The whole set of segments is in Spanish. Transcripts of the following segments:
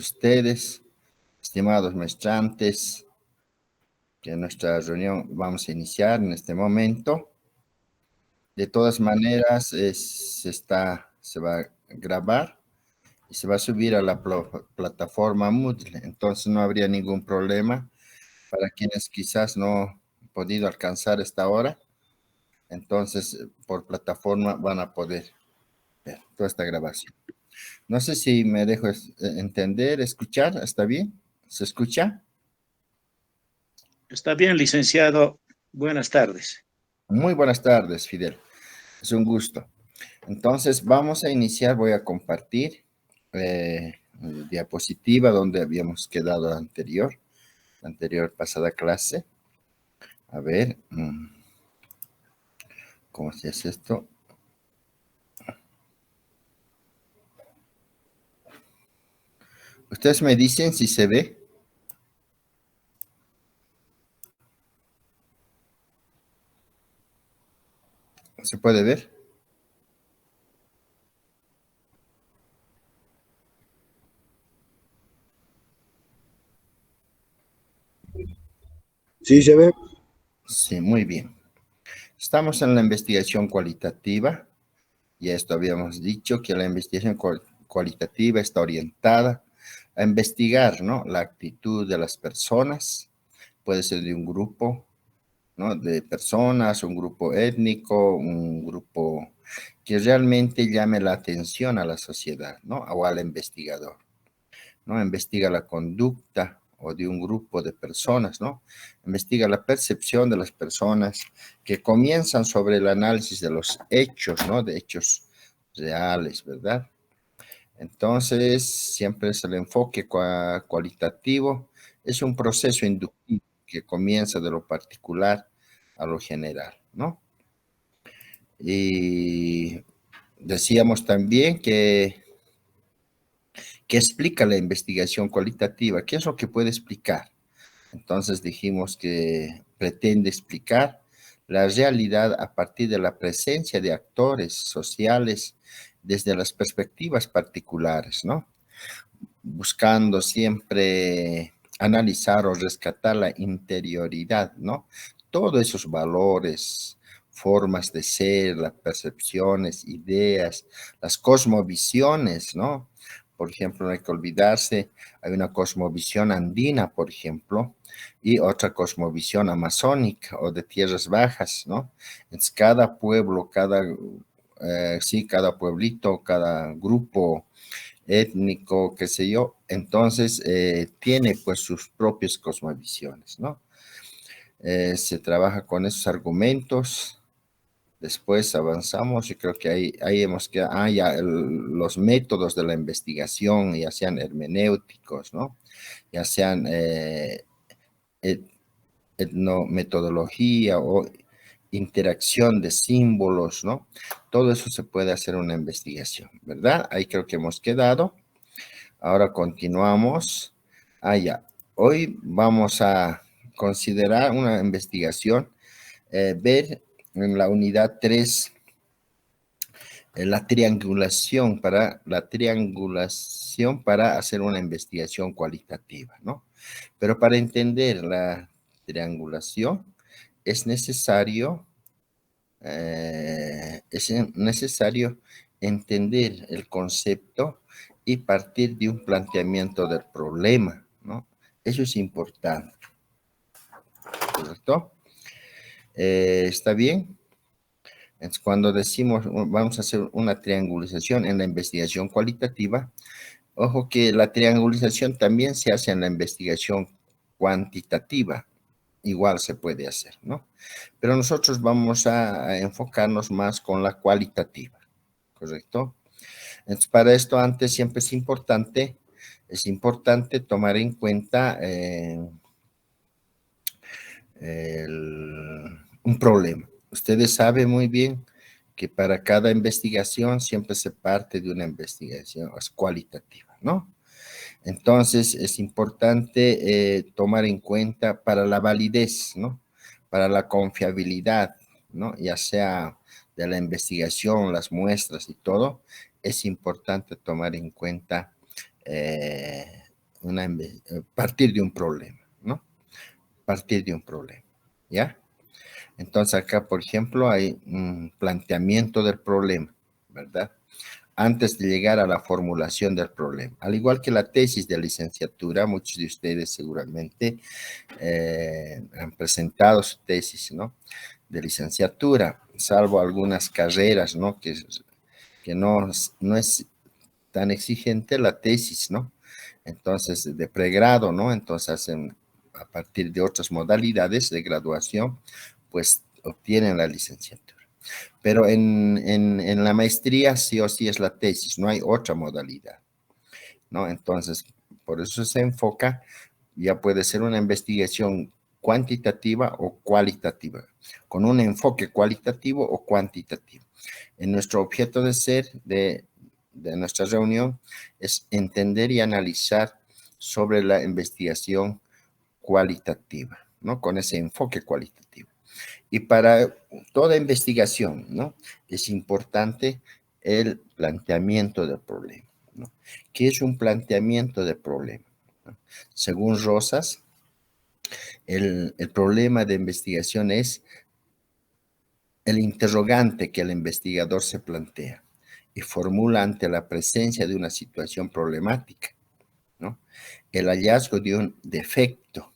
Ustedes, estimados maestrantes, que nuestra reunión vamos a iniciar en este momento. De todas maneras, se va a grabar y se va a subir a la plataforma Moodle, entonces no habría ningún problema para quienes quizás no han podido alcanzar esta hora. Entonces, por plataforma van a poder ver toda esta grabación. No sé si me dejo entender, escuchar, ¿está bien? ¿Se escucha? Está bien, licenciado. Buenas tardes. Muy buenas tardes, Fidel. Es un gusto. Entonces, vamos a iniciar. Voy a compartir diapositiva donde habíamos quedado la anterior pasada clase. A ver, ¿cómo se hace esto? Ustedes me dicen si se ve. ¿Se puede ver? Sí, se ve. Sí, muy bien. Estamos en la investigación cualitativa. Y esto habíamos dicho que la investigación cualitativa está orientada a investigar, ¿no?, la actitud de las personas. Puede ser de un grupo, ¿no?, de personas, un grupo étnico, un grupo que realmente llame la atención a la sociedad, ¿no?, o al investigador, ¿no? Investiga la conducta o de un grupo de personas, ¿no? Investiga la percepción de las personas que comienzan sobre el análisis de los hechos, ¿no? De hechos reales, ¿verdad? Entonces, siempre es el enfoque cualitativo, es un proceso inductivo que comienza de lo particular a lo general, ¿no? Y decíamos también que explica la investigación cualitativa, ¿qué es lo que puede explicar? Entonces dijimos que pretende explicar la realidad a partir de la presencia de actores sociales desde las perspectivas particulares, ¿no? Buscando siempre analizar o rescatar la interioridad, ¿no? Todos esos valores, formas de ser, las percepciones, ideas, las cosmovisiones, ¿no? Por ejemplo, no hay que olvidarse, hay una cosmovisión andina, por ejemplo, y otra cosmovisión amazónica o de tierras bajas, ¿no? Entonces, cada pueblo, cada pueblito, cada grupo étnico, qué sé yo, entonces tiene pues sus propias cosmovisiones, ¿no? Se trabaja con esos argumentos, después avanzamos y creo que ahí hemos quedado, ya los métodos de la investigación, ya sean hermenéuticos, ¿no? Ya sean etnometodología o interacción de símbolos, ¿no? Todo eso se puede hacer una investigación, ¿verdad? Ahí creo que hemos quedado. Ahora continuamos. Ya. Hoy vamos a considerar una investigación, ver en la unidad 3 la triangulación para hacer una investigación cualitativa, ¿no? Pero para entender la triangulación es necesario entender el concepto y partir de un planteamiento del problema, ¿no? Eso es importante, ¿correcto? ¿Está bien? Entonces, cuando decimos vamos a hacer una triangulización en la investigación cualitativa, ojo que la triangulización también se hace en la investigación cuantitativa, igual se puede hacer, ¿no? Pero nosotros vamos a enfocarnos más con la cualitativa, ¿correcto? Entonces, para esto antes siempre es importante tomar en cuenta un problema. Ustedes saben muy bien que para cada investigación siempre se parte de una investigación cualitativa, ¿no? Entonces, es importante tomar en cuenta para la validez, ¿no? Para la confiabilidad, ¿no? Ya sea de la investigación, las muestras y todo, es importante tomar en cuenta partir de un problema, ¿no? Partir de un problema, ¿ya? Entonces acá, por ejemplo, hay un planteamiento del problema, ¿verdad? Antes de llegar a la formulación del problema. Al igual que la tesis de licenciatura, muchos de ustedes seguramente han presentado su tesis, ¿no? De licenciatura, salvo algunas carreras, ¿no? Que no es tan exigente la tesis, ¿no? Entonces, de pregrado, ¿no? Entonces, hacen a partir de otras modalidades de graduación, pues obtienen la licenciatura. Pero en la maestría sí o sí es la tesis, no hay otra modalidad, ¿no? Entonces, por eso se enfoca, ya puede ser una investigación cuantitativa o cualitativa, con un enfoque cualitativo o cuantitativo. En nuestro objeto de ser de nuestra reunión es entender y analizar sobre la investigación cualitativa, ¿no? Con ese enfoque cualitativo. Y para toda investigación, ¿no? Es importante el planteamiento del problema, ¿no? ¿Qué es un planteamiento de problema? ¿No? Según Rosas, el problema de investigación es el interrogante que el investigador se plantea y formula ante la presencia de una situación problemática, ¿no? El hallazgo de un defecto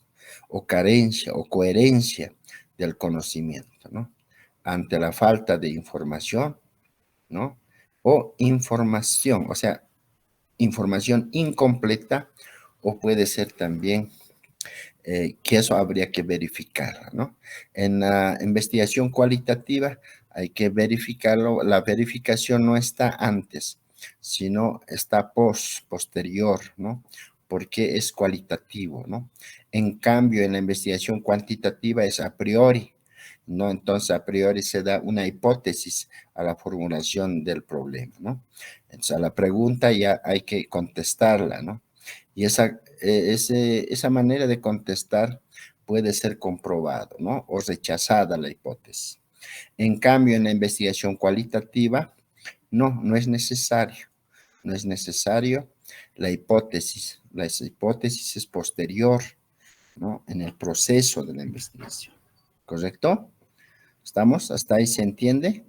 o carencia o coherencia del conocimiento, ¿no? Ante la falta de información, ¿no? O información, o sea, información incompleta, o puede ser también que eso habría que verificar, ¿no? En la investigación cualitativa hay que verificarlo, la verificación no está antes, sino está posterior, ¿no? Porque es cualitativo, ¿no? En cambio, en la investigación cuantitativa es a priori, ¿no? Entonces, a priori se da una hipótesis a la formulación del problema, ¿no? Entonces, a la pregunta ya hay que contestarla, ¿no? Y esa manera de contestar puede ser comprobado, ¿no? O rechazada la hipótesis. En cambio, en la investigación cualitativa, no es necesario. No es necesario la hipótesis. La hipótesis es posterior, ¿no? En el proceso de la investigación. ¿Correcto? ¿Estamos? ¿Hasta ahí se entiende?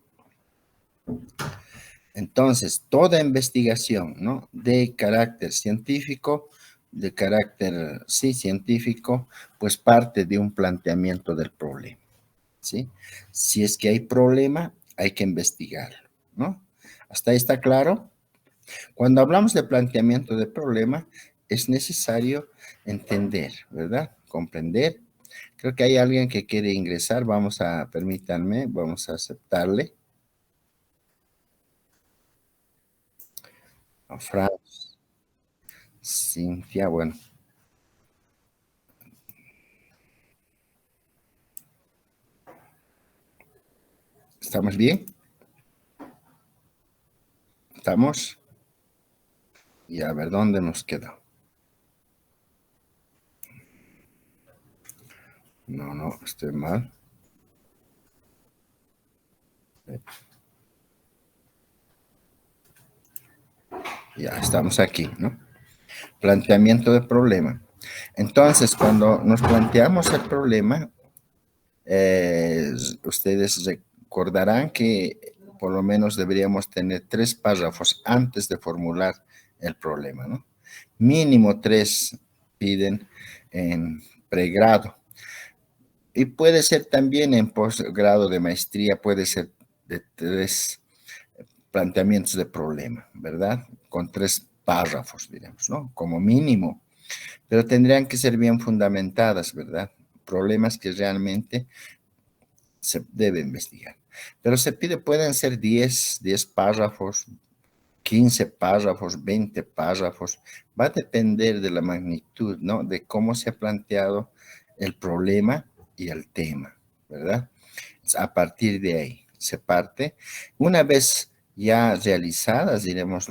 Entonces, toda investigación, ¿no? De carácter científico, sí, científico, pues parte de un planteamiento del problema, ¿sí? Si es que hay problema, hay que investigarlo, ¿no? ¿Hasta ahí está claro? Cuando hablamos de planteamiento de problema, es necesario entender, ¿verdad? Comprender. Creo que hay alguien que quiere ingresar, permítanme, vamos a aceptarle. A Fran, Cintia, bueno. ¿Estamos bien? ¿Estamos? Y a ver, ¿dónde nos quedó? No, estoy mal. Ya estamos aquí, ¿no? Planteamiento de problema. Entonces, cuando nos planteamos el problema, ustedes recordarán que por lo menos deberíamos tener 3 párrafos antes de formular el problema, ¿no? Mínimo 3 piden en pregrado. Y puede ser también en posgrado de maestría, puede ser de 3 planteamientos de problema, ¿verdad? Con 3 párrafos, digamos, ¿no? Como mínimo. Pero tendrían que ser bien fundamentadas, ¿verdad? Problemas que realmente se debe investigar. Pero se pide, pueden ser 10 párrafos, 15 párrafos, 20 párrafos. Va a depender de la magnitud, ¿no? De cómo se ha planteado el problema y el tema, ¿verdad? A partir de ahí se parte. Una vez ya realizadas, diremos,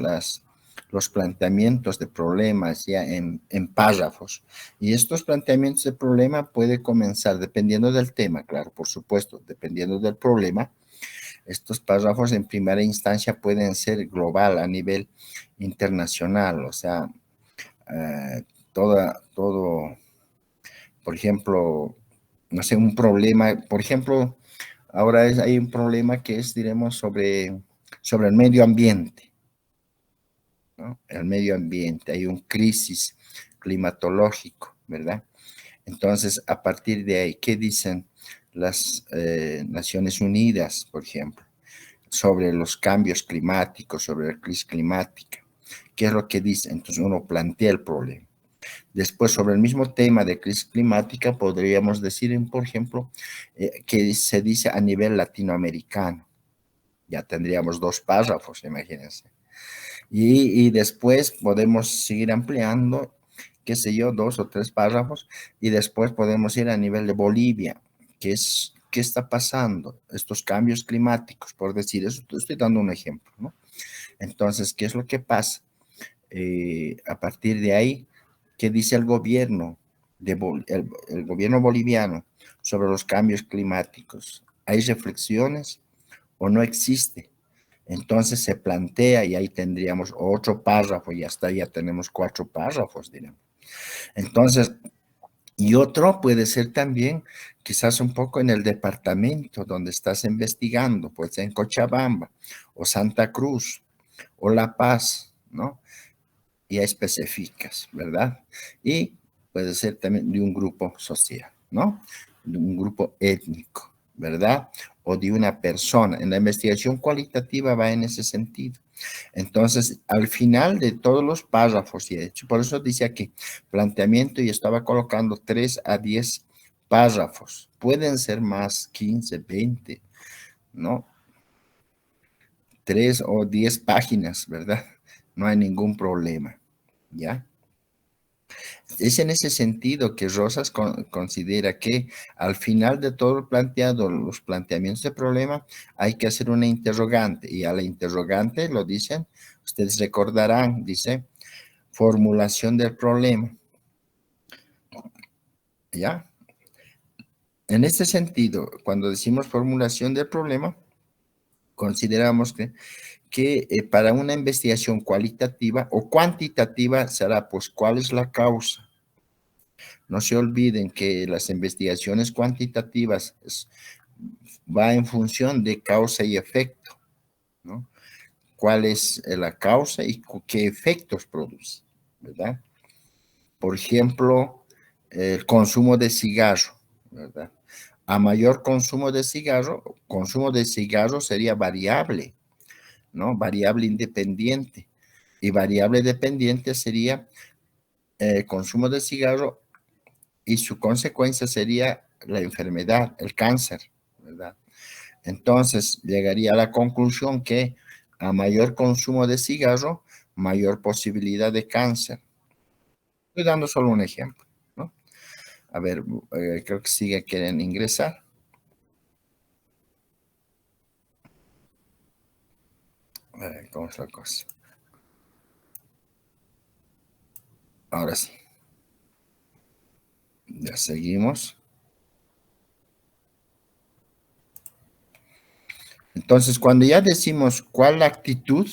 los planteamientos de problemas ya en párrafos. Y estos planteamientos de problema puede comenzar, dependiendo del tema, claro, por supuesto, dependiendo del problema. Estos párrafos en primera instancia pueden ser global a nivel internacional, o sea, todo, por ejemplo, no sé, un problema, por ejemplo, ahora hay un problema que es, diremos, sobre el medio ambiente, ¿no? El medio ambiente, hay un crisis climatológico, ¿verdad? Entonces, a partir de ahí, ¿qué dicen las Naciones Unidas, por ejemplo, sobre los cambios climáticos, sobre la crisis climática? ¿Qué es lo que dicen? Entonces, uno plantea el problema. Después, sobre el mismo tema de crisis climática, podríamos decir, por ejemplo, que se dice a nivel latinoamericano. Ya tendríamos 2 párrafos, imagínense. Y después podemos seguir ampliando, qué sé yo, 2 o 3 párrafos, y después podemos ir a nivel de Bolivia, qué está pasando, estos cambios climáticos, por decir eso, estoy dando un ejemplo, ¿no? Entonces, ¿qué es lo que pasa? A partir de ahí, ¿qué dice el gobierno, el gobierno boliviano sobre los cambios climáticos? ¿Hay reflexiones o no existe? Entonces se plantea y ahí tendríamos otro párrafo y hasta ya tenemos 4 párrafos, digamos. Entonces, y otro puede ser también quizás un poco en el departamento donde estás investigando, pues en Cochabamba o Santa Cruz o La Paz, ¿no? Ya especificas, ¿verdad? Y puede ser también de un grupo social, ¿no? De un grupo étnico, ¿verdad? O de una persona. En la investigación cualitativa va en ese sentido. Entonces, al final de todos los párrafos, y de hecho, por eso dice aquí, planteamiento, y estaba colocando 3 a 10 párrafos. Pueden ser más, 15, 20, ¿no? 3 o 10 páginas, ¿verdad? No hay ningún problema, ¿ya? Es en ese sentido que Rosas considera que al final de todo el planteado, los planteamientos de problema, hay que hacer una interrogante, y a la interrogante lo dicen, ustedes recordarán, dice, formulación del problema, ¿ya? En este sentido, cuando decimos formulación del problema, consideramos que para una investigación cualitativa o cuantitativa será, pues, ¿cuál es la causa? No se olviden que las investigaciones cuantitativas va en función de causa y efecto, ¿no? ¿Cuál es la causa y qué efectos produce, verdad? Por ejemplo, el consumo de cigarro, ¿verdad? A mayor consumo de cigarro sería variable, ¿no? Variable independiente. Y variable dependiente sería el consumo de cigarro y su consecuencia sería la enfermedad, el cáncer, ¿verdad? Entonces, llegaría a la conclusión que a mayor consumo de cigarro, mayor posibilidad de cáncer. Estoy dando solo un ejemplo, ¿no? A ver, creo que sigue, quieren ingresar. A ver, ¿cómo es la cosa? Ahora sí. Ya seguimos. Entonces, cuando ya decimos cuál la actitud,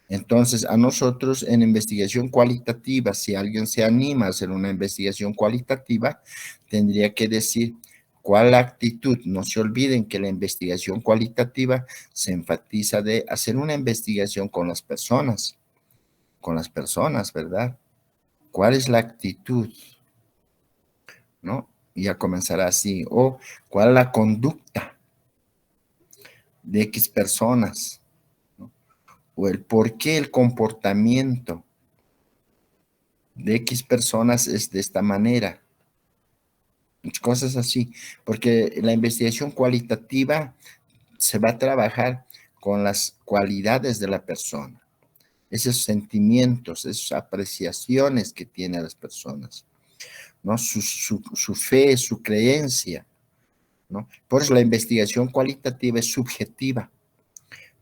entonces a nosotros en investigación cualitativa, si alguien se anima a hacer una investigación cualitativa, tendría que decir cuál la actitud. No se olviden que la investigación cualitativa se enfatiza de hacer una investigación con las personas, ¿verdad? ¿Cuál es la actitud? ¿No? Ya comenzará así. O cuál es la conducta de X personas, ¿no? O el por qué el comportamiento de X personas es de esta manera. Cosas así, porque la investigación cualitativa se va a trabajar con las cualidades de la persona, esos sentimientos, esas apreciaciones que tienen las personas, ¿no? Su fe, su creencia, ¿no? Por eso la investigación cualitativa es subjetiva,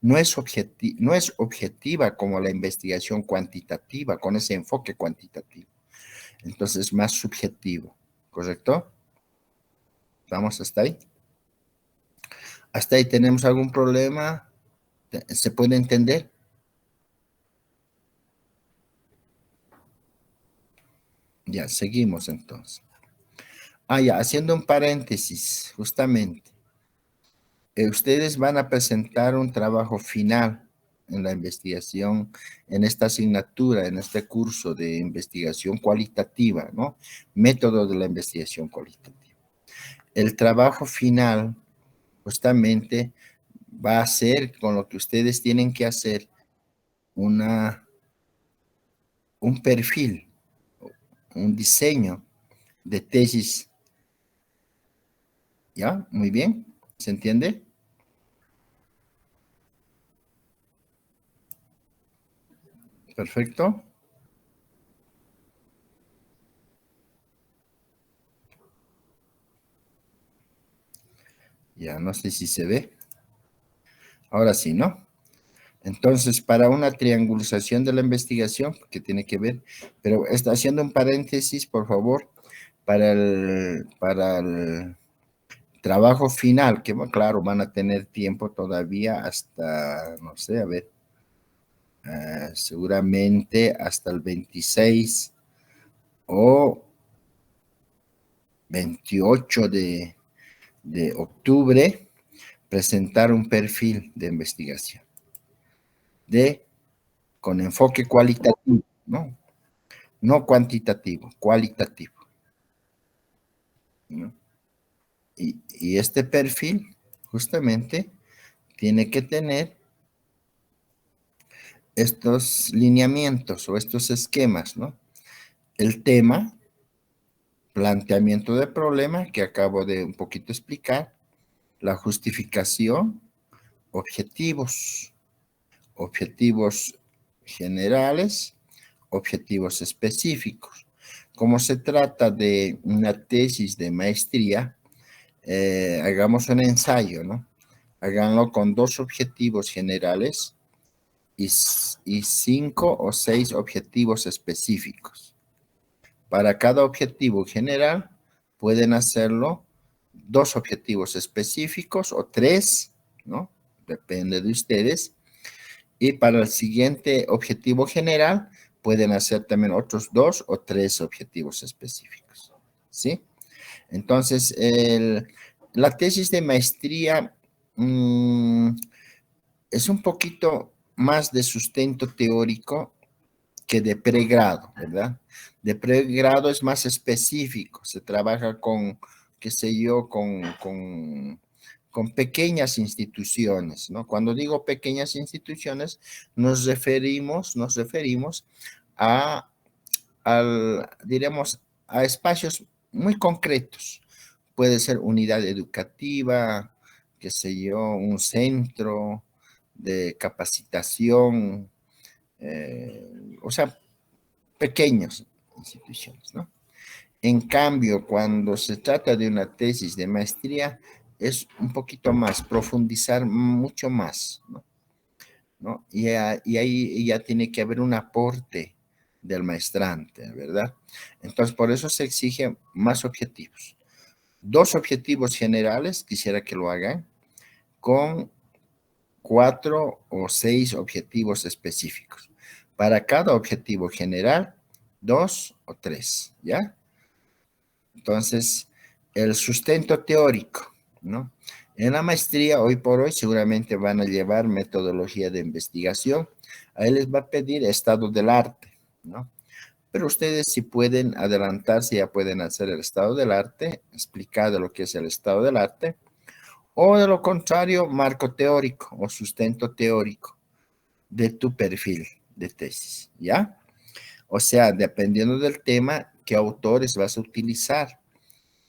no es objetiva como la investigación cuantitativa, con ese enfoque cuantitativo. Entonces es más subjetivo, ¿correcto? ¿Vamos hasta ahí? ¿Hasta ahí tenemos algún problema? ¿Se puede entender? Ya, seguimos entonces. Ya, haciendo un paréntesis, justamente. Ustedes van a presentar un trabajo final en la investigación, en esta asignatura, en este curso de investigación cualitativa, ¿no? Método de la investigación cualitativa. El trabajo final, justamente, va a ser con lo que ustedes tienen que hacer un perfil, un diseño de tesis. ¿Ya? Muy bien. ¿Se entiende? Perfecto. Ya no sé si se ve. Ahora sí, ¿no? Entonces, para una triangulización de la investigación, que tiene que ver, pero está haciendo un paréntesis, por favor, para el trabajo final, que claro, van a tener tiempo todavía hasta, no sé, a ver, seguramente hasta el 26 o 28 de octubre, presentar un perfil de investigación con enfoque cualitativo, ¿no? No cuantitativo, cualitativo, ¿no? Y este perfil justamente tiene que tener estos lineamientos o estos esquemas, ¿no? El tema, planteamiento de problema que acabo de un poquito explicar, la justificación, objetivos, objetivos generales, objetivos específicos. Como se trata de una tesis de maestría, hagamos un ensayo, ¿no? Háganlo con 2 objetivos generales y 5 o 6 objetivos específicos. Para cada objetivo general, pueden hacerlo 2 objetivos específicos o 3, ¿no? Depende de ustedes. Y para el siguiente objetivo general, pueden hacer también otros 2 o 3 objetivos específicos, ¿sí? Entonces, la tesis de maestría es un poquito más de sustento teórico que de pregrado, ¿verdad? De pregrado es más específico, se trabaja con, qué sé yo, con pequeñas instituciones, ¿no? Cuando digo pequeñas instituciones, nos referimos a, diremos, a espacios muy concretos. Puede ser unidad educativa, qué sé yo, un centro de capacitación, o sea, pequeñas instituciones, ¿no? En cambio, cuando se trata de una tesis de maestría, es un poquito más, profundizar mucho más, ¿no? ¿No? Y ahí ya tiene que haber un aporte del maestrante, ¿verdad? Entonces, por eso se exige más objetivos. 2 objetivos generales, quisiera que lo hagan, con 4 o 6 objetivos específicos. Para cada objetivo general, 2 o 3, ¿ya? Entonces, el sustento teórico, ¿no? En la maestría, hoy por hoy, seguramente van a llevar metodología de investigación. Ahí les va a pedir estado del arte, ¿no? Pero ustedes si pueden adelantarse, ya pueden hacer el estado del arte, explicar de lo que es el estado del arte, o de lo contrario, marco teórico o sustento teórico de tu perfil de tesis, ¿ya? O sea, dependiendo del tema, qué autores vas a utilizar.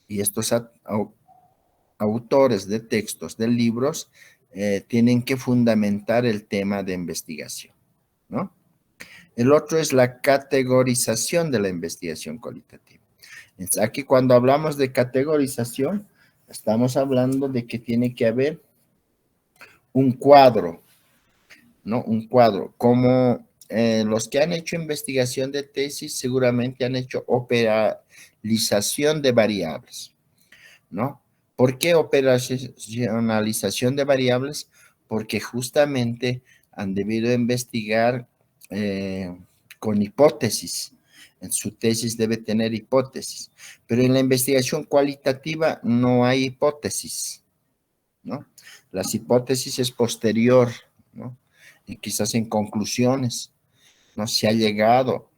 Y estos autores de textos, de libros, tienen que fundamentar el tema de investigación, ¿no? El otro es la categorización de la investigación cualitativa. Entonces, aquí cuando hablamos de categorización, estamos hablando de que tiene que haber un cuadro, ¿no? Un cuadro, como los que han hecho investigación de tesis seguramente han hecho operalización de variables, ¿no? ¿Por qué operacionalización de variables? Porque justamente han debido investigar con hipótesis. En su tesis debe tener hipótesis, pero en la investigación cualitativa no hay hipótesis, ¿no? Las hipótesis es posterior, ¿no? Y quizás en conclusiones, ¿no? Se ha llegado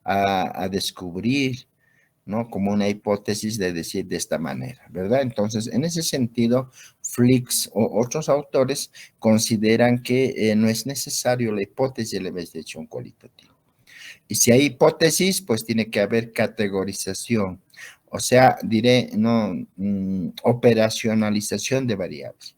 a descubrir, ¿no? Como una hipótesis de decir de esta manera, ¿verdad? Entonces, en ese sentido, Flix o otros autores consideran que no es necesario la hipótesis de la investigación cualitativa. Y si hay hipótesis, pues tiene que haber categorización, o sea, diré, no, operacionalización de variables.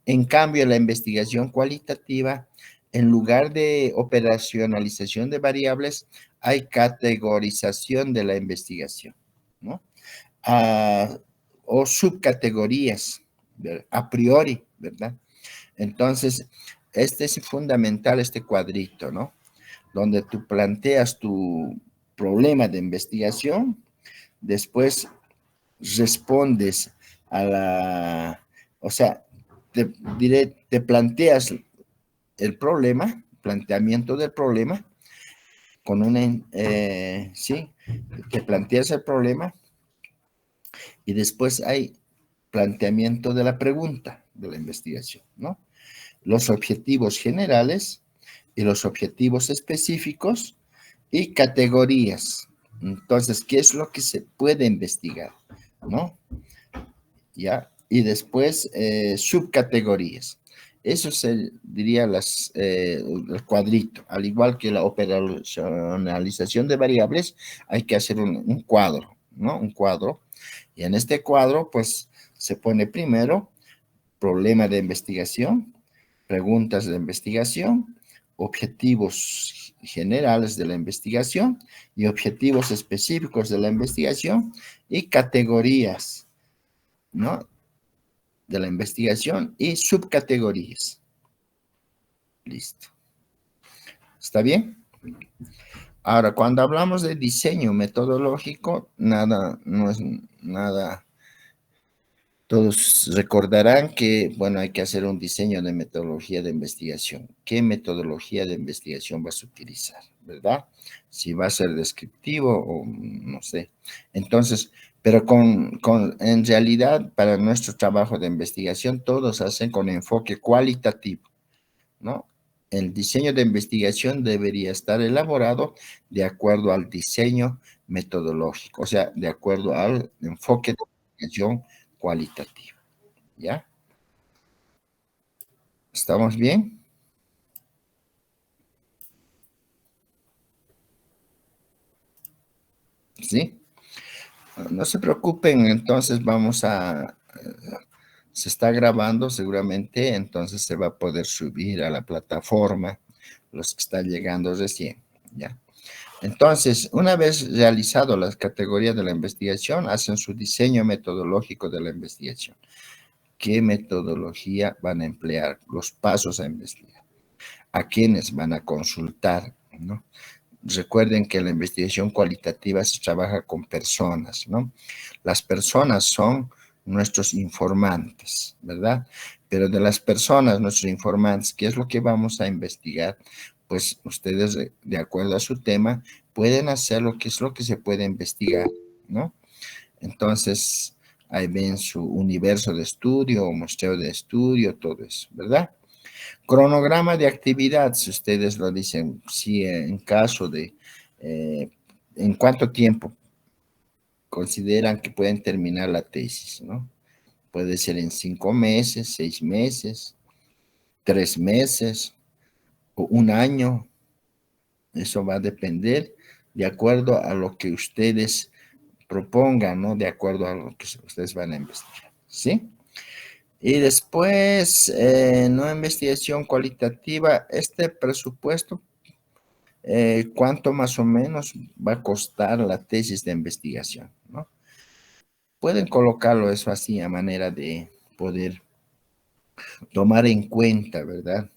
En cambio, la investigación cualitativa, en lugar de operacionalización de variables, hay categorización de la investigación, ¿no? O subcategorías, a priori, ¿verdad? Entonces, este es fundamental, este cuadrito, ¿no? Donde tú planteas tu problema de investigación, después respondes a la, o sea, te planteas el problema, planteamiento del problema, con una, sí, te planteas el problema y después hay planteamiento de la pregunta de la investigación, ¿no? Los objetivos generales y los objetivos específicos y categorías. Entonces, ¿qué es lo que se puede investigar? ¿No? ¿Ya? Y después subcategorías. Eso se diría el cuadrito. Al igual que la operacionalización de variables, hay que hacer un cuadro, ¿no? Un cuadro. Y en este cuadro, pues, se pone primero problema de investigación, preguntas de investigación, objetivos generales de la investigación y objetivos específicos de la investigación y categorías, ¿no? De la investigación y subcategorías. Listo. ¿Está bien? Ahora, cuando hablamos de diseño metodológico, no es nada. Todos recordarán que, bueno, hay que hacer un diseño de metodología de investigación. ¿Qué metodología de investigación vas a utilizar? ¿Verdad? Si va a ser descriptivo o no sé. Entonces, pero en realidad, para nuestro trabajo de investigación, todos hacen con enfoque cualitativo, ¿no? El diseño de investigación debería estar elaborado de acuerdo al diseño metodológico, o sea, de acuerdo al enfoque de investigación cualitativa, ¿ya? ¿Estamos bien? ¿Sí? No se preocupen, entonces se está grabando seguramente, entonces se va a poder subir a la plataforma los que están llegando recién, ¿ya? Entonces, una vez realizado las categorías de la investigación, hacen su diseño metodológico de la investigación. ¿Qué metodología van a emplear? Los pasos a investigar. ¿A quiénes van a consultar? ¿No? Recuerden que la investigación cualitativa se trabaja con personas, ¿no? Las personas son nuestros informantes, ¿verdad? Pero de las personas, nuestros informantes, ¿qué es lo que vamos a investigar? Pues ustedes, de acuerdo a su tema, pueden hacer lo que es lo que se puede investigar, ¿no? Entonces, ahí ven su universo de estudio, o muestreo de estudio, todo eso, ¿verdad? Cronograma de actividad, si ustedes lo dicen, si en caso de, ¿en cuánto tiempo consideran que pueden terminar la tesis, no? Puede ser en 5 meses, 6 meses, 3 meses o un año. Eso va a depender de acuerdo a lo que ustedes propongan, ¿no? De acuerdo a lo que ustedes van a investigar, ¿sí? Y después, no investigación cualitativa, este presupuesto, ¿cuánto más o menos va a costar la tesis de investigación, ¿no? Pueden colocarlo eso así a manera de poder tomar en cuenta, ¿verdad?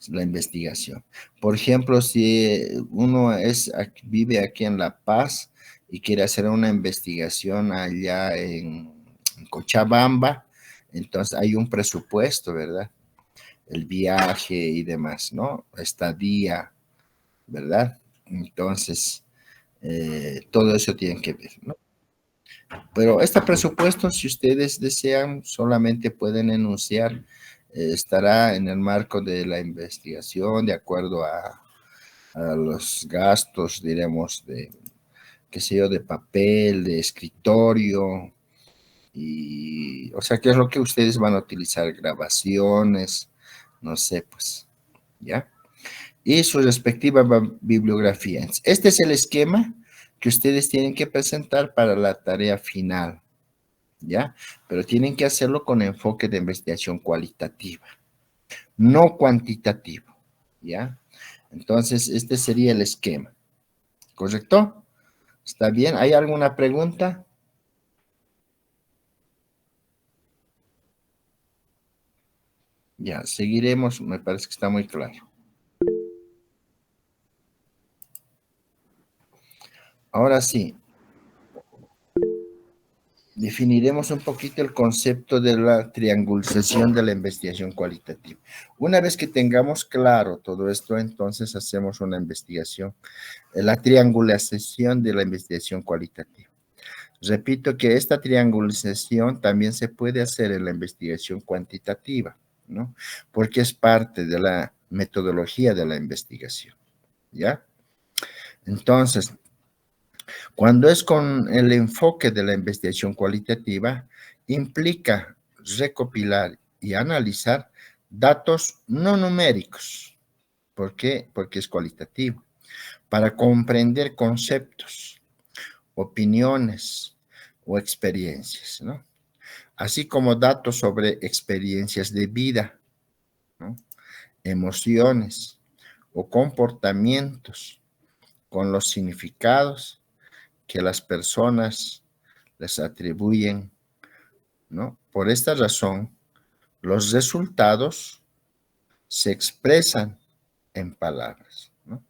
La investigación. Por ejemplo, si uno vive aquí en La Paz y quiere hacer una investigación allá en Cochabamba, entonces hay un presupuesto, ¿verdad? El viaje y demás, ¿no? Estadía, ¿verdad? Entonces, todo eso tiene que ver, ¿no? Pero este presupuesto, si ustedes desean, solamente pueden enunciar, estará en el marco de la investigación, de acuerdo a los gastos, diremos, de, qué sé yo, de papel, de escritorio, y, o sea, qué es lo que ustedes van a utilizar, grabaciones, no sé, pues, ¿ya? Y su respectiva bibliografía. Este es el esquema que ustedes tienen que presentar para la tarea final, ¿ya? Pero tienen que hacerlo con enfoque de investigación cualitativa, no cuantitativo, ¿ya? Entonces, este sería el esquema, ¿correcto? ¿Está bien? ¿Hay alguna pregunta? Ya, seguiremos, me parece que está muy claro. Ahora sí, definiremos un poquito el concepto de la triangulización de la investigación cualitativa. Una vez que tengamos claro todo esto, entonces hacemos una investigación, la triangulización de la investigación cualitativa. Repito que esta triangulización también se puede hacer en la investigación cuantitativa, ¿no? Porque es parte de la metodología de la investigación, ¿ya? Entonces, cuando es con el enfoque de la investigación cualitativa, implica recopilar y analizar datos no numéricos. ¿Por qué? Porque es cualitativo. Para comprender conceptos, opiniones o experiencias, ¿no? Así como datos sobre experiencias de vida, ¿no? Emociones o comportamientos con los significados que las personas les atribuyen, ¿no? Por esta razón, los resultados se expresan en palabras, ¿no?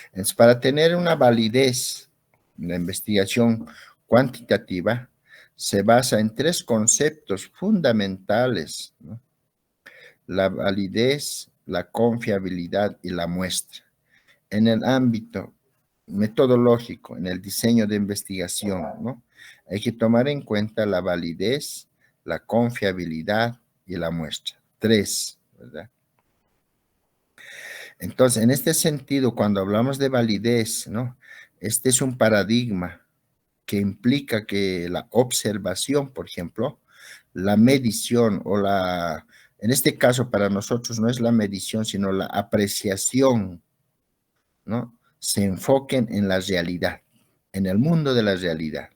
Entonces, para tener una validez, la investigación cuantitativa se basa en tres conceptos fundamentales, ¿no? La validez, la confiabilidad y la muestra. En el ámbito metodológico, en el diseño de investigación, ¿no? Hay que tomar en cuenta la validez, la confiabilidad y la muestra. Tres, ¿verdad? Entonces, en este sentido, cuando hablamos de validez, ¿no? Este es un paradigma que implica que la observación, por ejemplo, la medición o la, en este caso para nosotros no es la medición, sino la apreciación, ¿no? Se enfoquen en la realidad, en el mundo de la realidad,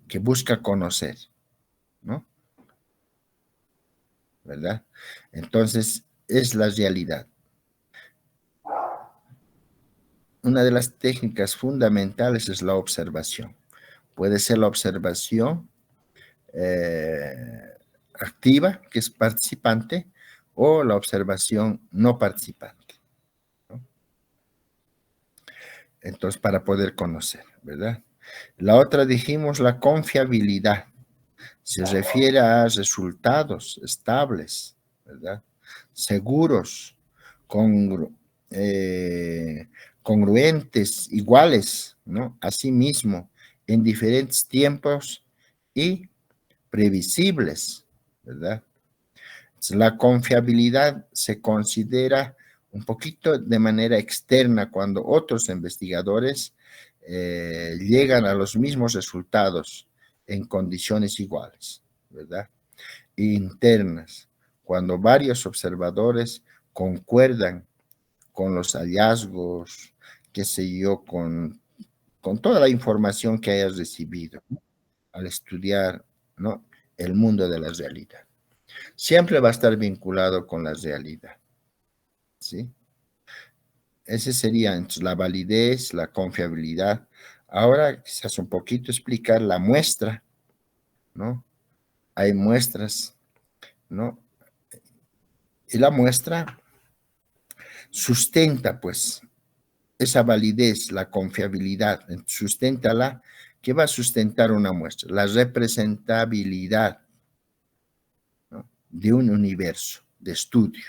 que busca conocer, ¿no? ¿Verdad? Entonces, es la realidad. Una de las técnicas fundamentales es la observación. Puede ser la observación activa, que es participante, o la observación no participante, ¿no? Entonces, para poder conocer, ¿verdad? La otra dijimos la confiabilidad. Se refiere a resultados estables, ¿verdad? Seguros, congru congruentes, iguales, ¿no? Asimismo, en diferentes tiempos y previsibles, ¿verdad? La confiabilidad se considera un poquito de manera externa cuando otros investigadores llegan a los mismos resultados en condiciones iguales, ¿verdad? Internas, cuando varios observadores concuerdan con los hallazgos, qué sé yo, con toda la información que hayas recibido, ¿no? Al estudiar, ¿no? El mundo de la realidad. Siempre va a estar vinculado con la realidad, ¿sí? Ese sería entonces, la validez, la confiabilidad. Ahora quizás un poquito explicar la muestra, ¿no? Hay muestras, ¿no? Y la muestra sustenta, pues, esa validez, la confiabilidad, susténtala. ¿Qué va a sustentar una muestra? La representabilidad, ¿no? De un universo de estudio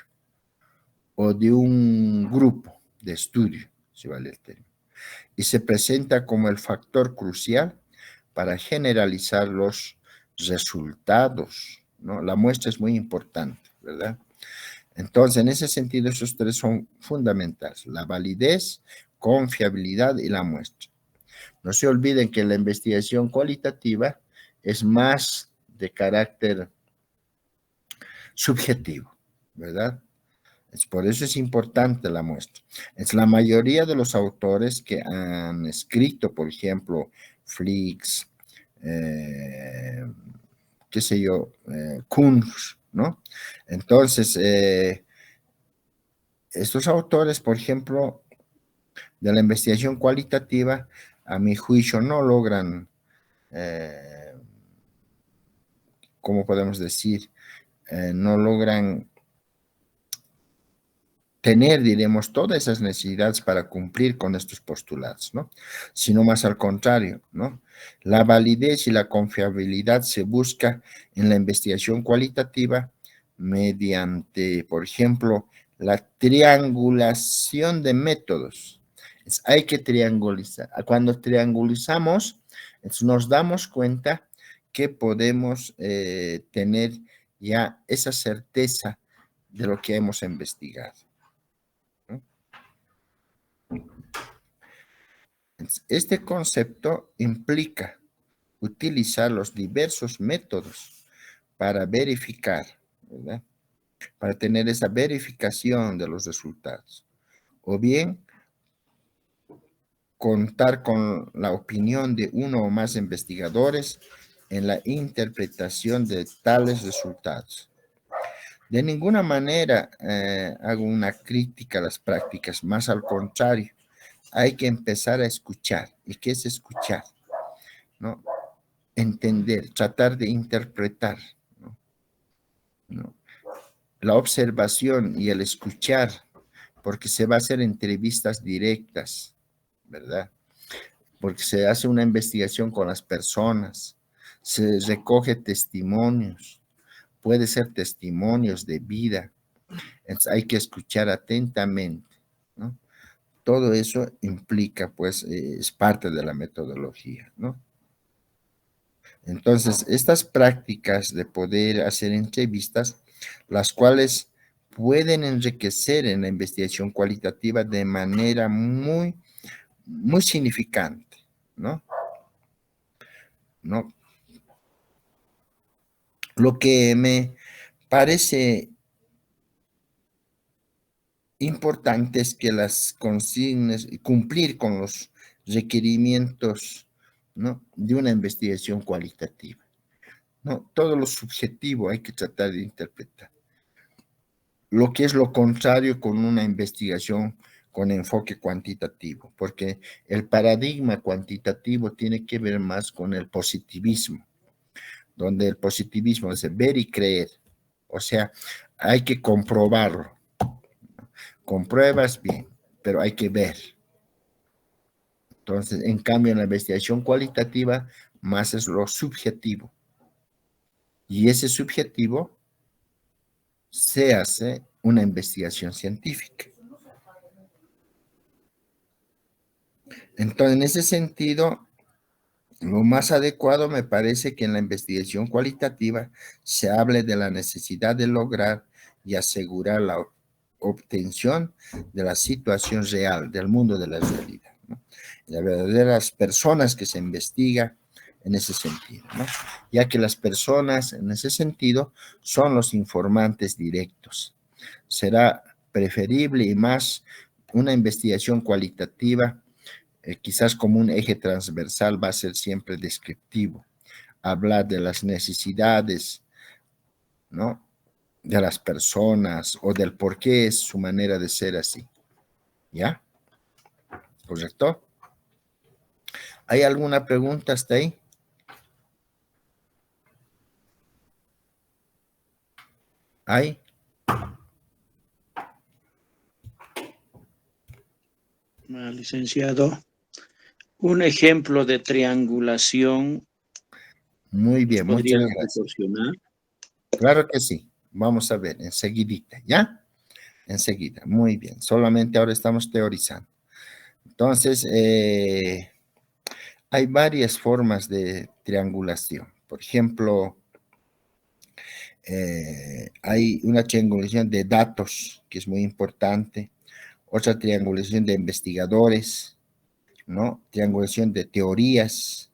o de un grupo de estudio, si vale el término. y se presenta como el factor crucial para generalizar los resultados, ¿no? La muestra es muy importante, ¿verdad? Entonces, en ese sentido, esos tres son fundamentales: la validez, confiabilidad y la muestra. No se olviden que la investigación cualitativa es más de carácter subjetivo, ¿verdad? Por eso es importante la muestra. Es la mayoría de los autores que han escrito, por ejemplo, Flix, qué sé yo, Kunz, ¿no? Entonces, estos autores, por ejemplo, de la investigación cualitativa, a mi juicio, no logran, ¿cómo podemos decir? No logran tener, diremos, todas esas necesidades para cumplir con estos postulados, ¿no? Sino más al contrario, ¿no? La validez y la confiabilidad se busca en la investigación cualitativa mediante, por ejemplo, la triangulación de métodos. Hay que triangulizar. Cuando triangulizamos, nos damos cuenta que podemos tener ya esa certeza de lo que hemos investigado. Este concepto implica utilizar los diversos métodos para verificar, ¿verdad? Para tener esa verificación de los resultados, o bien contar con la opinión de uno o más investigadores en la interpretación de tales resultados. De ninguna manera hago una crítica a las prácticas, más al contrario, hay que empezar a escuchar. ¿Y qué es escuchar? ¿No? Entender, tratar de interpretar, ¿no? ¿No? La observación y el escuchar, porque se va a hacer entrevistas directas, ¿verdad? Porque se hace una investigación con las personas, se recoge testimonios, puede ser testimonios de vida, entonces hay que escuchar atentamente, ¿no? Todo eso implica, pues, es parte de la metodología, ¿no? Entonces, estas prácticas de poder hacer entrevistas, las cuales pueden enriquecer en la investigación cualitativa de manera muy, muy significante, ¿no? ¿No? Lo que me parece importante es que las consignas, cumplir con los requerimientos, ¿no?, de una investigación cualitativa, ¿no? Todo lo subjetivo hay que tratar de interpretar. Lo que es lo contrario con una investigación con enfoque cuantitativo, porque el paradigma cuantitativo tiene que ver más con el positivismo, donde el positivismo es ver y creer, o sea, hay que comprobarlo. Compruebas bien, pero hay que ver. Entonces, en cambio, en la investigación cualitativa, más es lo subjetivo. Y ese subjetivo se hace una investigación científica. Entonces, en ese sentido, lo más adecuado me parece que en la investigación cualitativa se hable de la necesidad de lograr y asegurar la obtención de la situación real, del mundo de la realidad, ¿no? Las verdaderas personas que se investiga en ese sentido, ¿no? Ya que las personas en ese sentido son los informantes directos. Será preferible y más una investigación cualitativa, quizás como un eje transversal, va a ser siempre descriptivo, hablar de las necesidades, ¿no?, de las personas o del por qué es su manera de ser así. ¿Ya? ¿Correcto? ¿Hay alguna pregunta hasta ahí? ¿Hay? Licenciado, un ejemplo de triangulación Muy nos bien, podría muchas gracias. proporcionar. Claro que sí. Vamos a ver, enseguidita, ¿ya? Enseguida, muy bien. Solamente ahora estamos teorizando. Entonces, hay varias formas de triangulación. Por ejemplo, hay una triangulación de datos, que es muy importante, otra triangulación de investigadores, ¿no? Triangulación de teorías,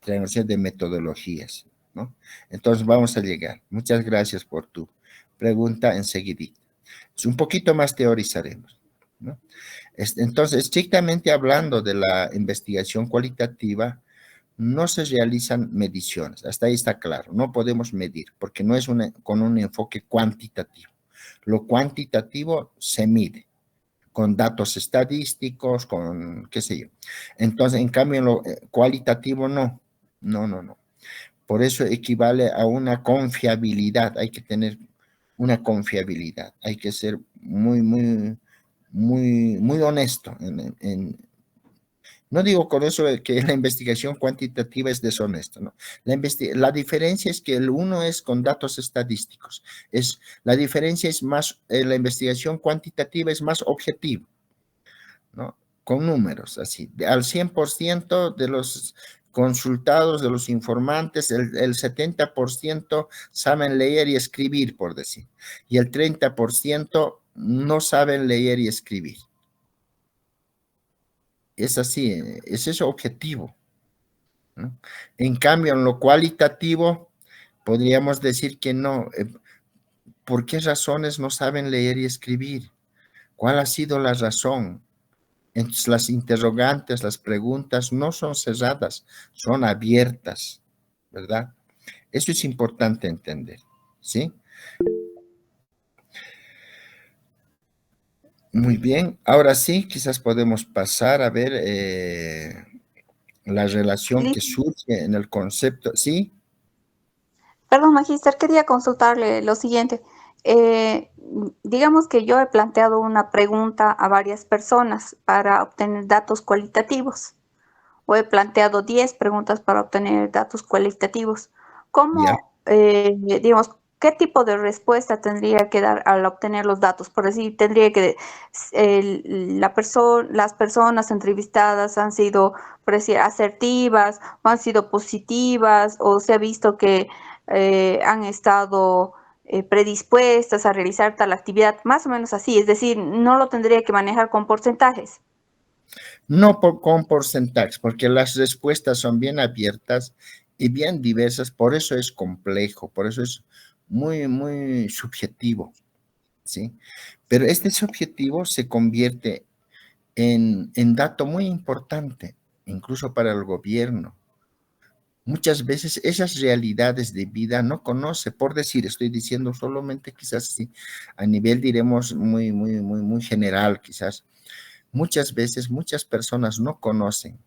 triangulación de metodologías, ¿no? Entonces vamos a llegar. Muchas gracias por tu pregunta enseguida. Un poquito más teorizaremos, ¿no? Entonces, estrictamente hablando de la investigación cualitativa, no se realizan mediciones, hasta ahí está claro, no podemos medir, porque no es con un enfoque cuantitativo. Lo cuantitativo se mide con datos estadísticos, con qué sé yo. Entonces, en cambio, lo cualitativo no, no. Por eso equivale a una confiabilidad, hay que tener una confiabilidad, hay que ser muy honesto no digo con eso que la investigación cuantitativa es deshonesta, ¿no? La diferencia es que el uno es con datos estadísticos. La diferencia es más, la investigación cuantitativa es más objetiva, ¿no? Con números, así. Al 100% de los consultados, de los informantes, el 70% saben leer y escribir, por decir, y el 30% no saben leer y escribir. Es así, es eso objetivo, ¿no? En cambio, en lo cualitativo, podríamos decir que no. ¿Por qué razones no saben leer y escribir? ¿Cuál ha sido la razón? Entonces, las interrogantes, las preguntas no son cerradas, son abiertas, ¿verdad? Eso es importante entender, ¿sí? Muy bien, ahora sí, quizás podemos pasar a ver la relación que surge en el concepto, ¿sí? Perdón, Magister, quería consultarle lo siguiente. Eh, digamos que yo he planteado una pregunta a varias personas para obtener datos cualitativos, o he planteado 10 preguntas para obtener datos cualitativos. Ya. ¿Cómo, digamos, qué tipo de respuesta tendría que dar al obtener los datos? Por decir, tendría que, las personas entrevistadas han sido, por decir, asertivas, o han sido positivas, o se ha visto que han estado predispuestas a realizar tal actividad, más o menos así. Es decir, no lo tendría que manejar con porcentajes. No con porcentajes, porque las respuestas son bien abiertas y bien diversas, por eso es complejo, por eso es muy subjetivo, ¿sí? Pero este subjetivo se convierte en dato muy importante, incluso para el gobierno. Muchas veces esas realidades de vida no conoce, por decir, estoy diciendo solamente quizás sí, a nivel diremos muy general, quizás. Muchas veces muchas personas no conocen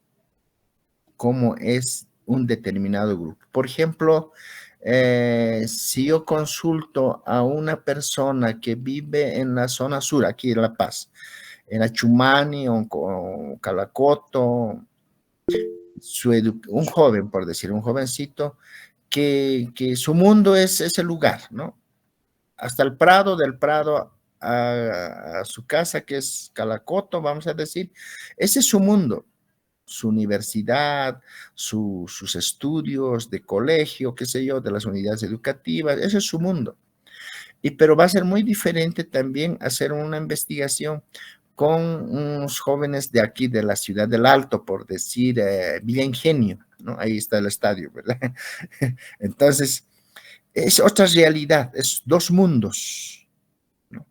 cómo es un determinado grupo. Por ejemplo, si yo consulto a una persona que vive en la zona sur, aquí en La Paz, en Achumani o Calacoto, un joven, por decir, un jovencito, que su mundo es ese lugar, ¿no? Hasta el Prado, del Prado a su casa, que es Calacoto, vamos a decir, ese es su mundo, su universidad, sus estudios de colegio, qué sé yo, de las unidades educativas, ese es su mundo. Pero va a ser muy diferente también hacer una investigación con unos jóvenes de aquí, de la ciudad del Alto, por decir, Villa Ingenio, ¿no? Ahí está el estadio, ¿verdad? Entonces, es otra realidad, es dos mundos, ¿no?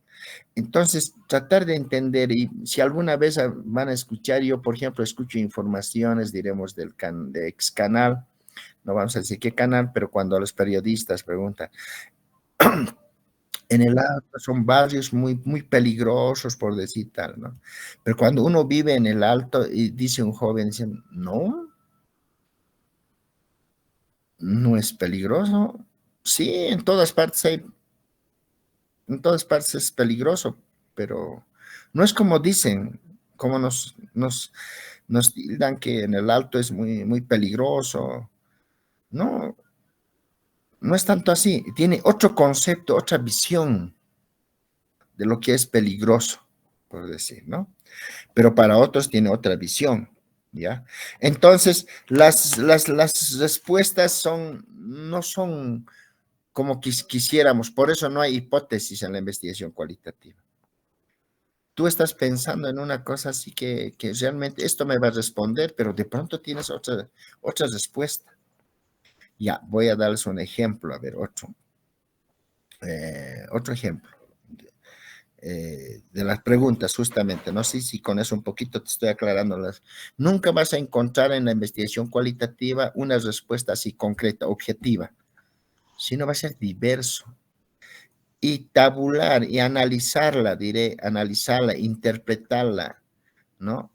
Entonces, tratar de entender, y si alguna vez van a escuchar, yo, por ejemplo, escucho informaciones, diremos, de ex canal, no vamos a decir qué canal, pero cuando los periodistas preguntan, en el Alto son barrios muy peligrosos, por decir tal, ¿no? Pero cuando uno vive en el Alto y dice un joven, dice, no es peligroso. Sí, en todas partes es peligroso, pero no es como dicen, como nos tildan que en el Alto es muy peligroso. No, no es tanto así. Tiene otro concepto, otra visión de lo que es peligroso. por decir, ¿no? Pero para otros tiene otra visión, ¿ya? Entonces, las respuestas no son como quisiéramos, por eso no hay hipótesis en la investigación cualitativa. Tú estás pensando en una cosa así que realmente esto me va a responder, pero de pronto tienes otra respuesta. Ya, voy a darles un ejemplo, a ver, otro ejemplo de las preguntas, justamente. No sé si con eso un poquito te estoy aclarando. Nunca vas a encontrar en la investigación cualitativa una respuesta así concreta, objetiva, sino va a ser diverso. Y tabular y analizarla, analizarla, interpretarla, ¿no?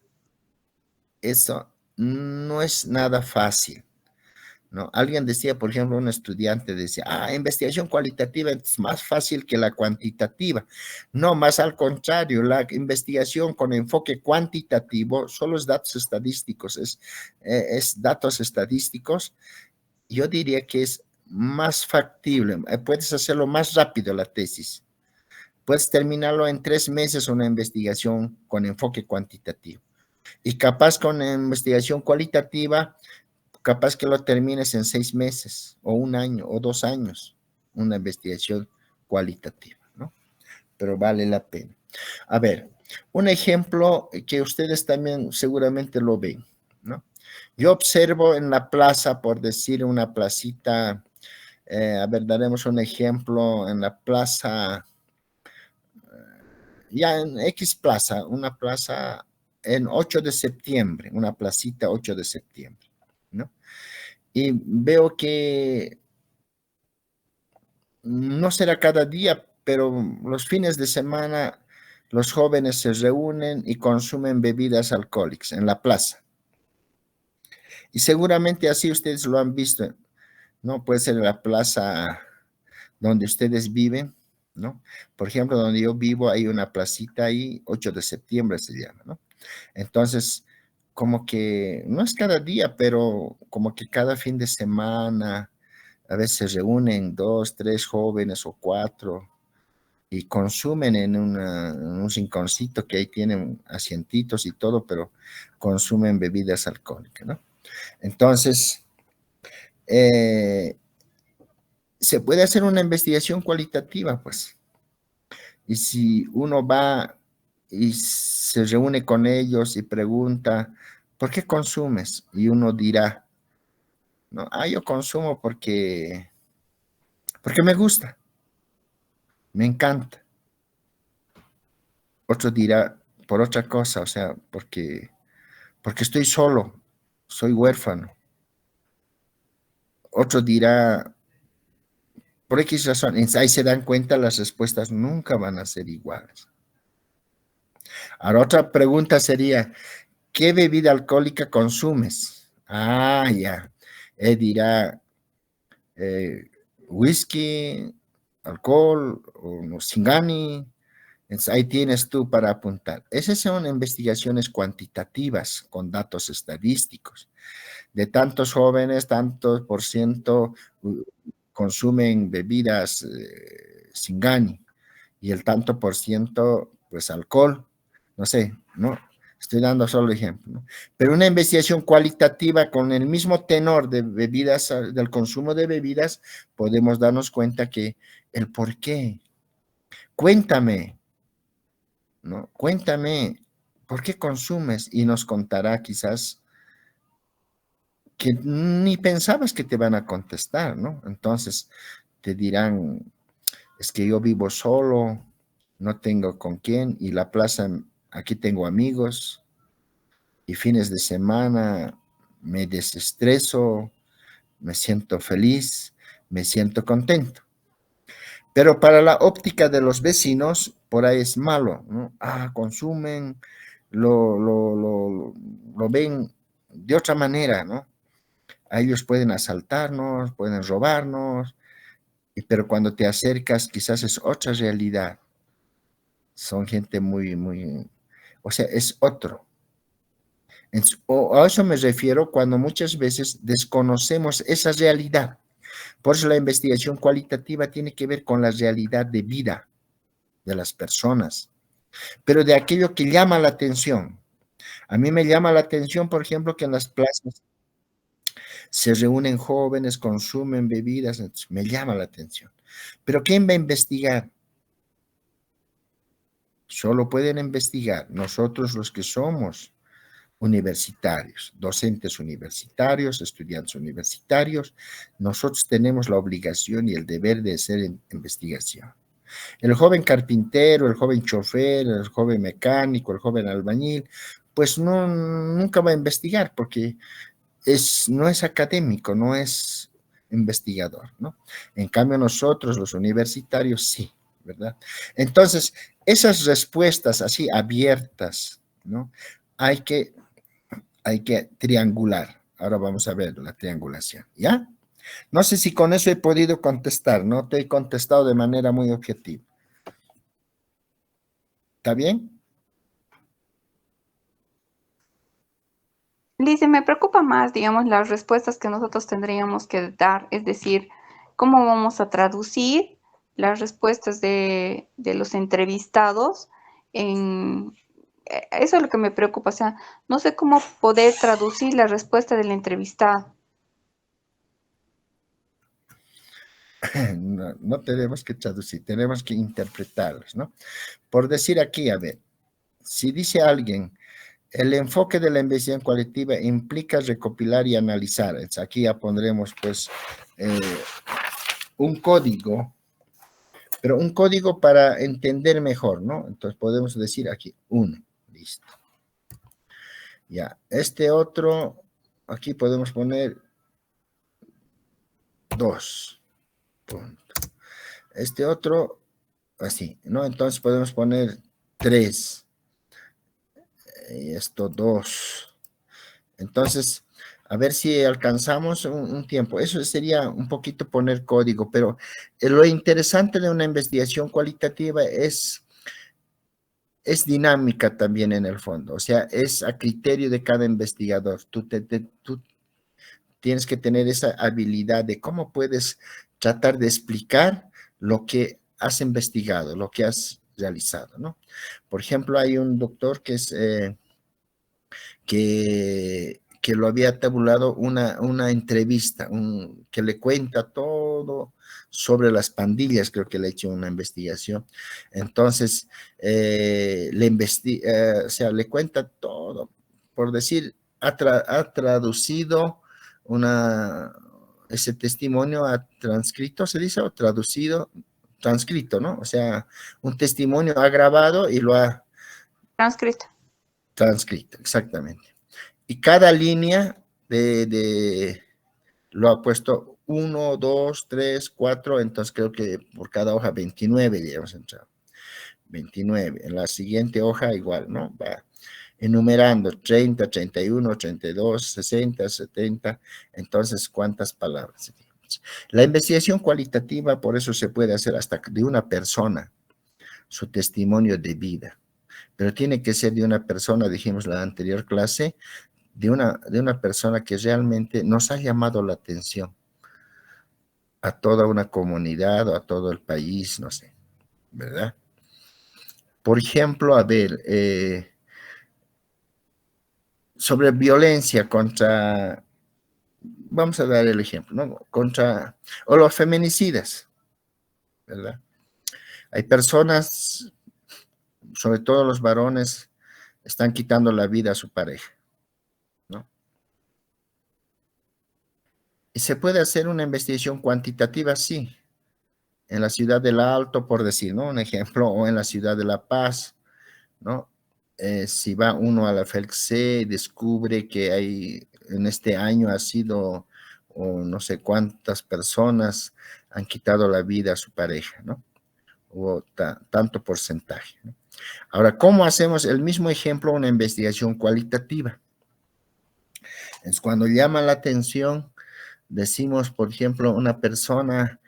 Eso no es nada fácil, ¿no? Alguien decía, por ejemplo, un estudiante decía, investigación cualitativa es más fácil que la cuantitativa. No, más al contrario, la investigación con enfoque cuantitativo solo es datos estadísticos, es datos estadísticos. Yo diría que es más factible, puedes hacerlo más rápido la tesis. Puedes terminarlo en 3 meses una investigación con enfoque cuantitativo. Y capaz con investigación cualitativa, capaz que lo termines en 6 meses, o 1 año, o 2 años, una investigación cualitativa, ¿no? Pero vale la pena. A ver, un ejemplo que ustedes también seguramente lo ven, ¿no? Yo observo en la plaza, por decir una placita, a ver, daremos un ejemplo en la plaza, ya en X plaza, una plaza en 8 de septiembre, una placita 8 de septiembre, ¿no? Y veo que no será cada día, pero los fines de semana los jóvenes se reúnen y consumen bebidas alcohólicas en la plaza. Y seguramente así ustedes lo han visto, ¿no? Puede ser en la plaza donde ustedes viven, ¿no? Por ejemplo, donde yo vivo hay una placita ahí, 8 de septiembre se llama, ¿no? Entonces, como que, no es cada día, pero como que cada fin de semana, a veces se reúnen 2, 3 jóvenes o 4 y consumen en un rinconcito que ahí tienen asientitos y todo, pero consumen bebidas alcohólicas, ¿no? Entonces, se puede hacer una investigación cualitativa, pues. Y si uno va y se reúne con ellos y pregunta, ¿por qué consumes? Y uno dirá, no, yo consumo porque me gusta, me encanta. Otro dirá, por otra cosa, o sea, porque estoy solo, soy huérfano. Otro dirá, por X razón, ahí se dan cuenta, las respuestas nunca van a ser iguales. Ahora, otra pregunta sería, ¿qué bebida alcohólica consumes? Ya. Dirá, whisky, alcohol, o no, Singani. Entonces, ahí tienes tú para apuntar. Esas son investigaciones cuantitativas con datos estadísticos. De tantos jóvenes, tantos por ciento consumen bebidas Singani y el tanto por ciento, pues alcohol. No sé, ¿no? Estoy dando solo ejemplo, ¿no? Pero una investigación cualitativa con el mismo tenor de bebidas, del consumo de bebidas, podemos darnos cuenta que el por qué. Cuéntame, ¿no? Cuéntame, ¿por qué consumes? Y nos contará quizás que ni pensabas que te van a contestar, ¿no? Entonces te dirán, es que yo vivo solo, no tengo con quién, y la plaza, aquí tengo amigos, y fines de semana me desestreso, me siento feliz, me siento contento. Pero para la óptica de los vecinos, por ahí es malo, ¿no? Consumen, lo ven de otra manera, ¿no? A ellos pueden asaltarnos, pueden robarnos, pero cuando te acercas quizás es otra realidad. Son gente o sea, es otro. A eso me refiero cuando muchas veces desconocemos esa realidad. Por eso la investigación cualitativa tiene que ver con la realidad de vida de las personas, pero de aquello que llama la atención. A mí me llama la atención, por ejemplo, que en las plazas se reúnen jóvenes, consumen bebidas, entonces me llama la atención. Pero ¿quién va a investigar? Solo pueden investigar nosotros los que somos universitarios, docentes universitarios, estudiantes universitarios. Nosotros tenemos la obligación y el deber de hacer investigación. El joven carpintero, el joven chofer, el joven mecánico, el joven albañil, pues no, nunca va a investigar porque no es académico, no es investigador, ¿no? En cambio nosotros, los universitarios, sí, ¿verdad? Entonces, esas respuestas así abiertas, ¿no? Hay que, hay que triangular. Ahora vamos a ver la triangulación, ¿ya? No sé si con eso he podido contestar, no te he contestado de manera muy objetiva. ¿Está bien? Lice, me preocupa más, digamos, las respuestas que nosotros tendríamos que dar, es decir, cómo vamos a traducir las respuestas de los entrevistados en... Eso es lo que me preocupa, o sea, no sé cómo poder traducir la respuesta del entrevistado. No, no tenemos que traducir, tenemos que interpretarlos, ¿no? Por decir aquí, a ver, si dice alguien, el enfoque de la investigación colectiva implica recopilar y analizar. Entonces, aquí ya pondremos, pues, un código, pero un código para entender mejor, ¿no? Entonces, podemos decir aquí, uno, listo. Ya, este otro, aquí podemos poner 2, punto. Este otro, así, ¿no? Entonces, podemos poner 3, y esto 2. Entonces, a ver si alcanzamos un tiempo. Eso sería un poquito poner código, pero lo interesante de una investigación cualitativa es dinámica también en el fondo. O sea, es a criterio de cada investigador. Tú tienes que tener esa habilidad de cómo puedes tratar de explicar lo que has investigado, lo que has realizado, ¿no? Por ejemplo, hay un doctor que es... que lo había tabulado una entrevista, que le cuenta todo sobre las pandillas, creo que le ha hecho una investigación. Entonces, o sea, le cuenta todo, por decir, ha traducido ese testimonio, ha transcrito, se dice, o traducido, transcrito, ¿no? O sea, un testimonio ha grabado y lo ha Transcrito. transcrito, exactamente. Y cada línea lo ha puesto 1, 2, 3, 4, entonces creo que por cada hoja 29 ya hemos entrado. 29. En la siguiente hoja igual, ¿no? Va enumerando 30, 31, 32, 60, 70. Entonces, ¿cuántas palabras? La investigación cualitativa, por eso se puede hacer hasta de una persona, su testimonio de vida. Pero tiene que ser de una persona, dijimos en la anterior clase, de una persona que realmente nos ha llamado la atención a toda una comunidad o a todo el país, no sé, ¿verdad? Por ejemplo, a ver, sobre violencia contra, vamos a dar el ejemplo, ¿no? O los feminicidas, ¿verdad? Hay personas, sobre todo los varones, están quitando la vida a su pareja, ¿no? Y se puede hacer una investigación cuantitativa, sí, en la ciudad del Alto, por decir, ¿no? Un ejemplo, o en la ciudad de La Paz, ¿no? Si va uno a la FELCC, descubre que hay, en este año ha sido, o no sé cuántas personas han quitado la vida a su pareja, ¿no? O tanto porcentaje, ¿no? Ahora, ¿cómo hacemos el mismo ejemplo, una investigación cualitativa? Es cuando llama la atención, decimos, por ejemplo, una persona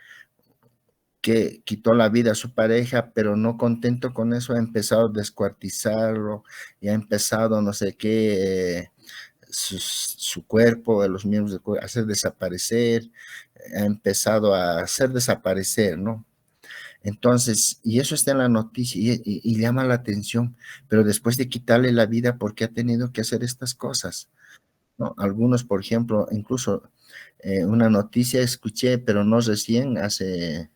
que quitó la vida a su pareja, pero no contento con eso, ha empezado a descuartizarlo y ha empezado no sé qué, su cuerpo, los miembros del cuerpo, a hacer desaparecer, ha empezado a hacer desaparecer, ¿no? Entonces, y eso está en la noticia y llama la atención, pero después de quitarle la vida, ¿por qué ha tenido que hacer estas cosas? ¿No? Algunos, por ejemplo, incluso una noticia escuché, pero no recién, hace,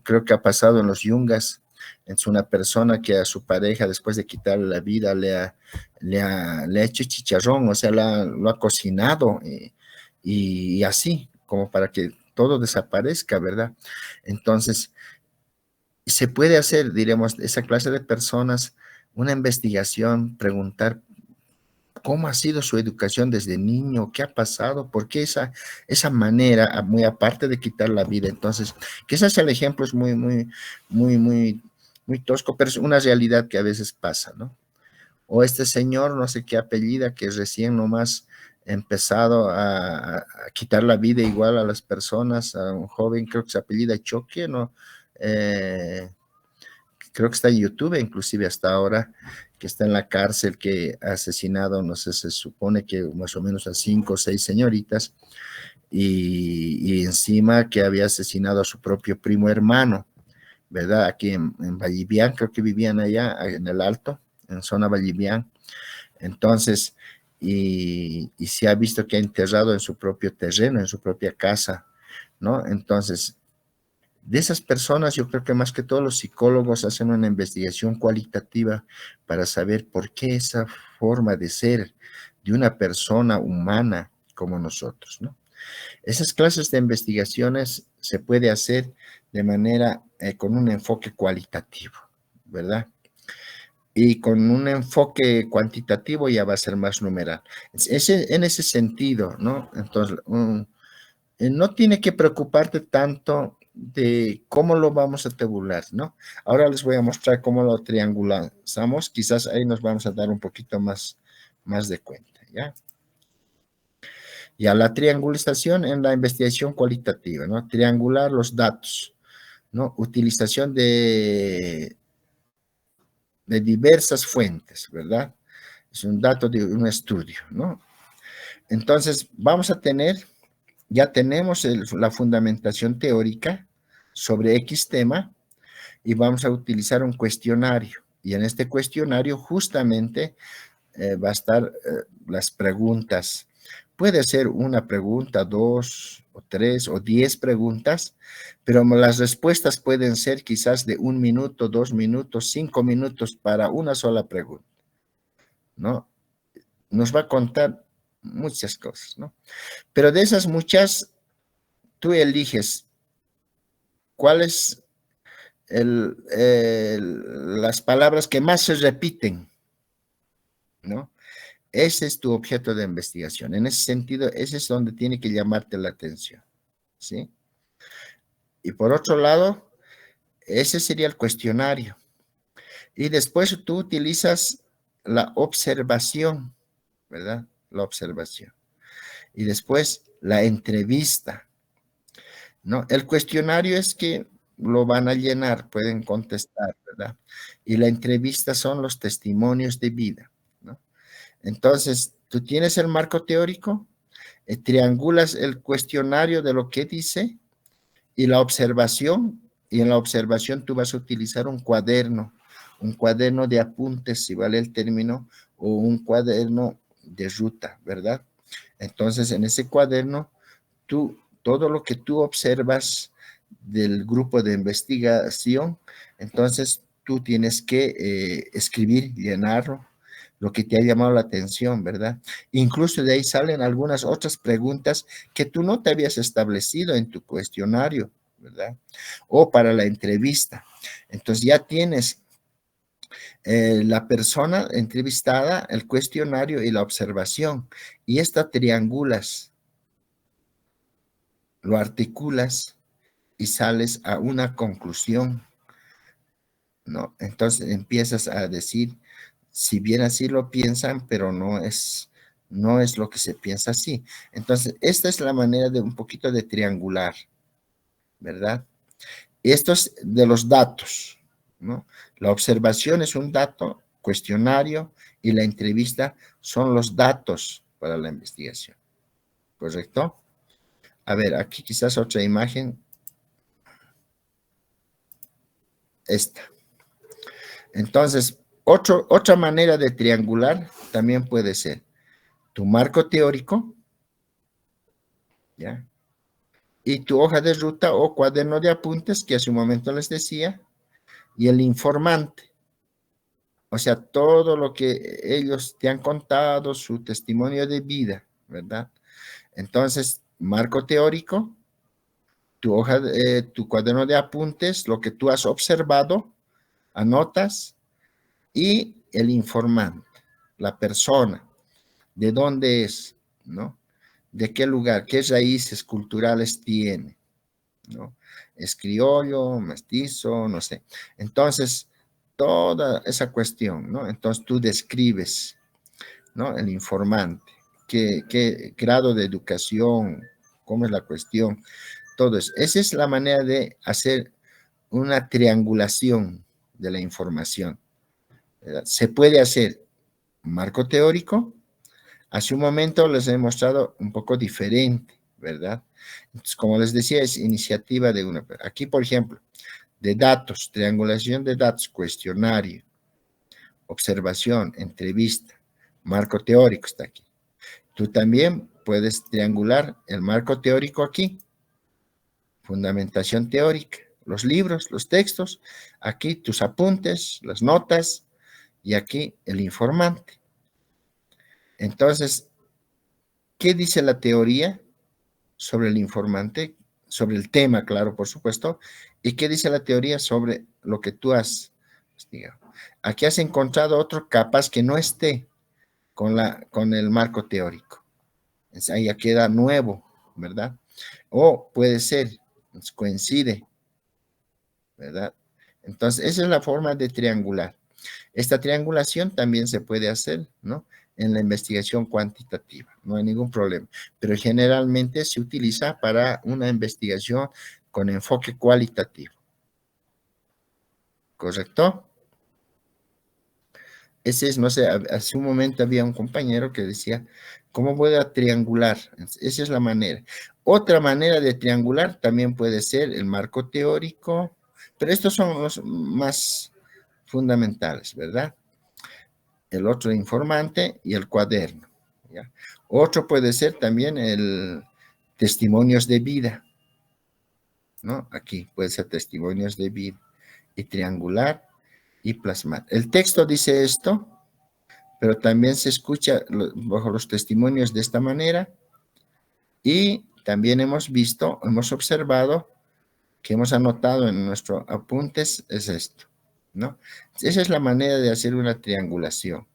creo que ha pasado en los Yungas, es una persona que a su pareja, después de quitarle la vida, le ha hecho chicharrón, o sea, lo ha cocinado y así, como para que todo desaparezca, ¿verdad? Entonces, se puede hacer, diremos, esa clase de personas, una investigación, preguntar cómo ha sido su educación desde niño, qué ha pasado, por qué esa manera, muy aparte de quitar la vida. Entonces, quizás el ejemplo es muy tosco, pero es una realidad que a veces pasa, ¿no? O este señor, no sé qué apellida, que recién nomás ha empezado a quitar la vida igual a las personas, a un joven, creo que se apellida Choque, ¿no? Creo que está en YouTube, inclusive hasta ahora, que está en la cárcel, que ha asesinado, no sé, se supone que más o menos a 5 o 6 señoritas, y encima que había asesinado a su propio primo hermano, ¿verdad? Aquí en Vallivian, creo que vivían allá en el Alto, en zona Vallivian. Entonces, y se ha visto que ha enterrado en su propio terreno, en su propia casa, ¿no? Entonces, de esas personas, yo creo que más que todos los psicólogos hacen una investigación cualitativa para saber por qué esa forma de ser de una persona humana como nosotros, ¿no? Esas clases de investigaciones se puede hacer de manera, con un enfoque cualitativo, ¿verdad? Y con un enfoque cuantitativo ya va a ser más numeral. En ese sentido, ¿no? Entonces, no tiene que preocuparte tanto de cómo lo vamos a tabular, ¿no? Ahora les voy a mostrar cómo lo triangulamos, quizás ahí nos vamos a dar un poquito más de cuenta, ¿ya? Ya la triangulización en la investigación cualitativa, ¿no? Triangular los datos, ¿no? Utilización de diversas fuentes, ¿verdad? Es un dato de un estudio, ¿no? Entonces, ya tenemos la fundamentación teórica sobre X tema y vamos a utilizar un cuestionario. Y en este cuestionario justamente va a estar las preguntas. Puede ser una pregunta, 2 o 3 o 10 preguntas, pero las respuestas pueden ser quizás de 1 minuto, 2 minutos, 5 minutos para una sola pregunta, ¿no? Nos va a contar muchas cosas, ¿no? Pero de esas muchas, tú eliges cuáles las palabras que más se repiten, ¿no? Ese es tu objeto de investigación. En ese sentido, ese es donde tiene que llamarte la atención, ¿sí? Y por otro lado, ese sería el cuestionario. Y después tú utilizas la observación, ¿verdad? La observación. Y después la entrevista, ¿no? El cuestionario es que lo van a llenar, pueden contestar, ¿verdad? Y la entrevista son los testimonios de vida, ¿no? Entonces, tú tienes el marco teórico, triangulas el cuestionario de lo que dice y la observación, y en la observación tú vas a utilizar un cuaderno de apuntes, si vale el término, o un cuaderno de ruta, ¿verdad? Entonces, en ese cuaderno, todo lo que tú observas del grupo de investigación, entonces tú tienes que escribir, llenarlo, lo que te ha llamado la atención, ¿verdad? Incluso de ahí salen algunas otras preguntas que tú no te habías establecido en tu cuestionario, ¿verdad? O para la entrevista. Entonces ya tienes la persona entrevistada, el cuestionario y la observación. Y esta triangulas, lo articulas y sales a una conclusión, ¿no? Entonces empiezas a decir, si bien así lo piensan, pero no es lo que se piensa así. Entonces, esta es la manera de un poquito de triangular, ¿verdad? Esto es de los datos, ¿no? La observación es un dato, cuestionario, y la entrevista son los datos para la investigación, ¿correcto? A ver, aquí quizás otra imagen. esta. Entonces, otra manera de triangular también puede ser tu marco teórico, ¿ya? Y tu hoja de ruta o cuaderno de apuntes, que hace un momento les decía, y el informante. O sea, todo lo que ellos te han contado, su testimonio de vida, ¿verdad? Entonces, marco teórico, tu cuaderno de apuntes, lo que tú has observado, anotas, y el informante, la persona, de dónde es, ¿no? De qué lugar, qué raíces culturales tiene, ¿no? Es criollo, mestizo, no sé. Entonces, toda esa cuestión, ¿no? Entonces tú describes, ¿no? El informante, qué grado de educación, cómo es la cuestión, todo eso. Esa es la manera de hacer una triangulación de la información, ¿verdad? Se puede hacer marco teórico. Hace un momento les he mostrado un poco diferente, ¿verdad? Entonces, como les decía, es iniciativa de una. Aquí, por ejemplo, de datos, triangulación de datos, cuestionario, observación, entrevista, marco teórico está aquí. Tú también puedes triangular el marco teórico aquí, fundamentación teórica, los libros, los textos, aquí tus apuntes, las notas y aquí el informante. Entonces, ¿qué dice la teoría sobre el informante? Sobre el tema, claro, por supuesto. ¿Y qué dice la teoría sobre lo que tú has investigado? Aquí has encontrado otro capaz que no esté con el marco teórico. Ahí ya queda nuevo, ¿verdad? O puede ser, coincide, ¿verdad? Entonces, esa es la forma de triangular. Esta triangulación también se puede hacer, ¿no? En la investigación cuantitativa, no hay ningún problema, pero generalmente se utiliza para una investigación con enfoque cualitativo. ¿Correcto? Ese es, no sé, hace un momento había un compañero que decía, ¿cómo voy a triangular? Esa es la manera. Otra manera de triangular también puede ser el marco teórico, pero estos son los más fundamentales, ¿verdad? El otro informante y el cuaderno, ¿ya? Otro puede ser también el testimonios de vida, ¿no? Aquí puede ser testimonios de vida y triangular y plasmar. El texto dice esto, pero también se escucha bajo los testimonios de esta manera y también hemos visto, hemos observado que hemos anotado en nuestros apuntes es esto, ¿no? Esa es la manera de hacer una triangulación.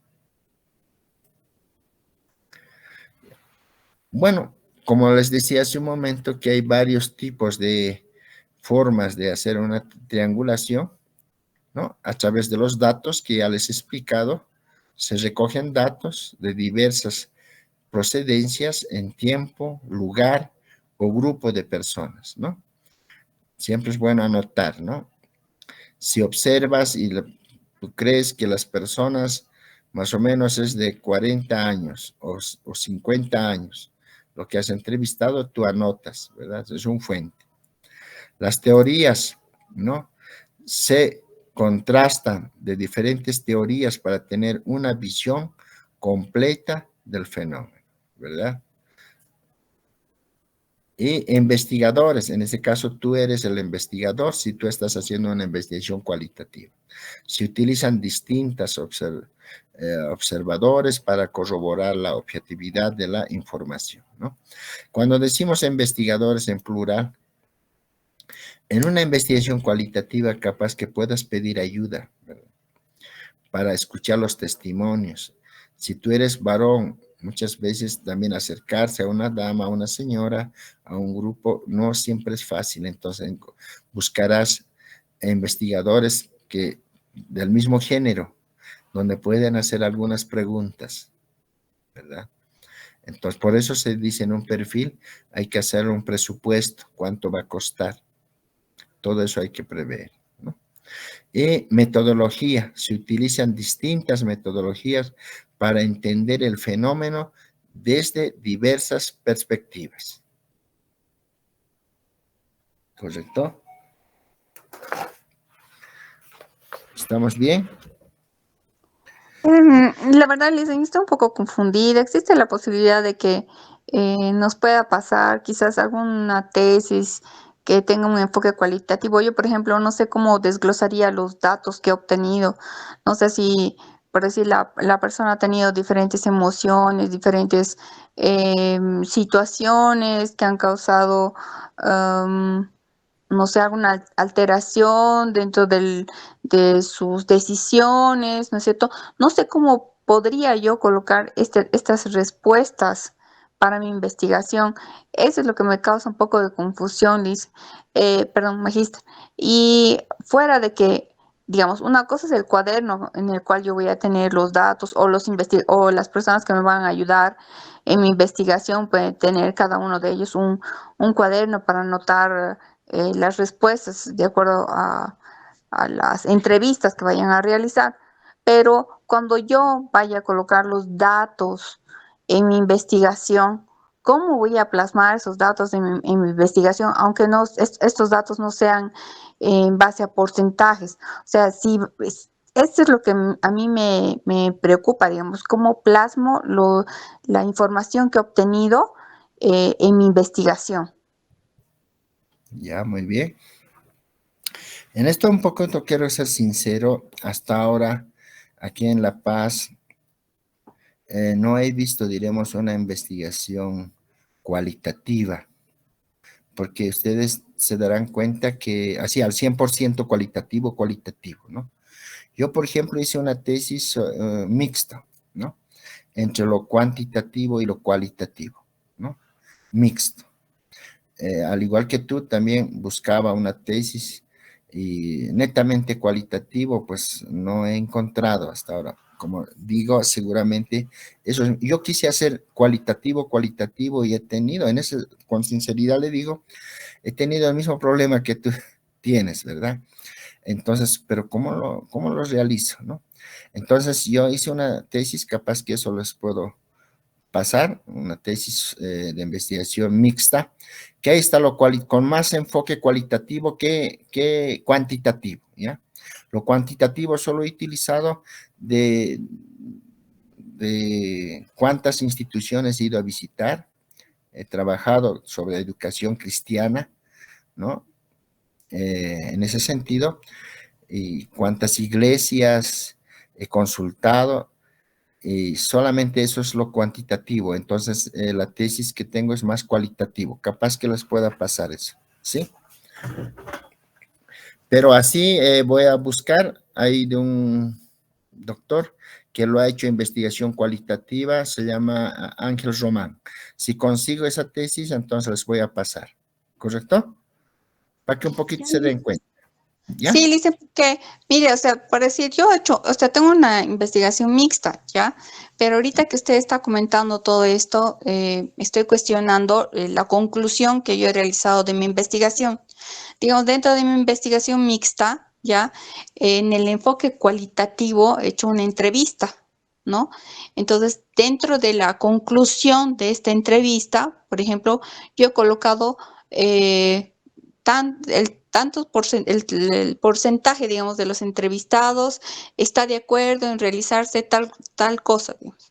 Bueno, como les decía hace un momento que hay varios tipos de formas de hacer una triangulación, ¿no? A través de los datos que ya les he explicado, se recogen datos de diversas procedencias en tiempo, lugar o grupo de personas, ¿no? Siempre es bueno anotar, ¿no? Si observas y tú crees que las personas más o menos es de 40 años o 50 años, lo que has entrevistado, tú anotas, ¿verdad? Es un fuente. Las teorías, ¿no? Se contrastan de diferentes teorías para tener una visión completa del fenómeno, ¿verdad? Y investigadores, en ese caso tú eres el investigador si tú estás haciendo una investigación cualitativa. Se utilizan distintas observadores para corroborar la objetividad de la información, ¿no? Cuando decimos investigadores en plural, en una investigación cualitativa capaz que puedas pedir ayuda, ¿verdad? Para escuchar los testimonios. Si tú eres varón, muchas veces también acercarse a una dama, a una señora, a un grupo, no siempre es fácil. Entonces buscarás investigadores del mismo género, donde pueden hacer algunas preguntas, ¿verdad? Entonces, por eso se dice en un perfil, hay que hacer un presupuesto, cuánto va a costar. Todo eso hay que prever, ¿no? Y metodología, se utilizan distintas metodologías para entender el fenómeno desde diversas perspectivas. ¿Correcto? ¿Estamos bien? La verdad, Lisa, estoy un poco confundida. ¿Existe la posibilidad de que nos pueda pasar quizás alguna tesis que tenga un enfoque cualitativo? Yo, por ejemplo, no sé cómo desglosaría los datos que he obtenido. No sé si, por decir, la persona ha tenido diferentes emociones, diferentes situaciones que han causado, no sé, alguna alteración dentro de sus decisiones, ¿no es cierto? No sé cómo podría yo colocar estas respuestas para mi investigación. Eso es lo que me causa un poco de confusión, Liz. Perdón, magíster. Y fuera de que, digamos, una cosa es el cuaderno en el cual yo voy a tener los datos o o las personas que me van a ayudar en mi investigación pueden tener cada uno de ellos un cuaderno para anotar las respuestas de acuerdo a las entrevistas que vayan a realizar. Pero cuando yo vaya a colocar los datos en mi investigación, ¿cómo voy a plasmar esos datos en mi investigación? Aunque no, estos datos no sean en base a porcentajes. O sea, si esto es lo que a mí me preocupa, digamos, cómo plasmo la información que he obtenido en mi investigación. Ya, muy bien. En esto un poco quiero ser sincero. Hasta ahora, aquí en La Paz, no he visto, diremos, una investigación cualitativa, porque ustedes se darán cuenta que así al 100% cualitativo, ¿no? Yo, por ejemplo, hice una tesis mixta, ¿no? Entre lo cuantitativo y lo cualitativo, ¿no? Mixto. Al igual que tú, también buscaba una tesis y netamente cualitativo, pues no he encontrado hasta ahora. Como digo, seguramente eso, yo quise hacer cualitativo y he tenido, con sinceridad le digo, he tenido el mismo problema que tú tienes, ¿verdad? Entonces, pero ¿cómo lo realizo, no? Entonces, yo hice una tesis, capaz que eso les puedo pasar, una tesis de investigación mixta, que ahí está con más enfoque cualitativo que cuantitativo, ¿ya? Lo cuantitativo solo he utilizado de cuántas instituciones he ido a visitar, he trabajado sobre educación cristiana, ¿no? En ese sentido, y cuántas iglesias he consultado, y solamente eso es lo cuantitativo. Entonces, la tesis que tengo es más cualitativo. Capaz que les pueda pasar eso, ¿sí? Pero así voy a buscar ahí de un doctor que lo ha hecho investigación cualitativa, se llama Ángel Román. Si consigo esa tesis, entonces les voy a pasar, ¿correcto? Para que un poquito se den cuenta, ¿ya? Sí, Lice, porque, mire, o sea, por decir, yo he hecho, o sea, tengo una investigación mixta, ¿ya? Pero ahorita que usted está comentando todo esto, estoy cuestionando la conclusión que yo he realizado de mi investigación. Digamos, dentro de mi investigación mixta, ¿ya? En el enfoque cualitativo he hecho una entrevista, ¿no? Entonces, dentro de la conclusión de esta entrevista, por ejemplo, yo he colocado el porcentaje, digamos, de los entrevistados está de acuerdo en realizarse tal cosa, digamos.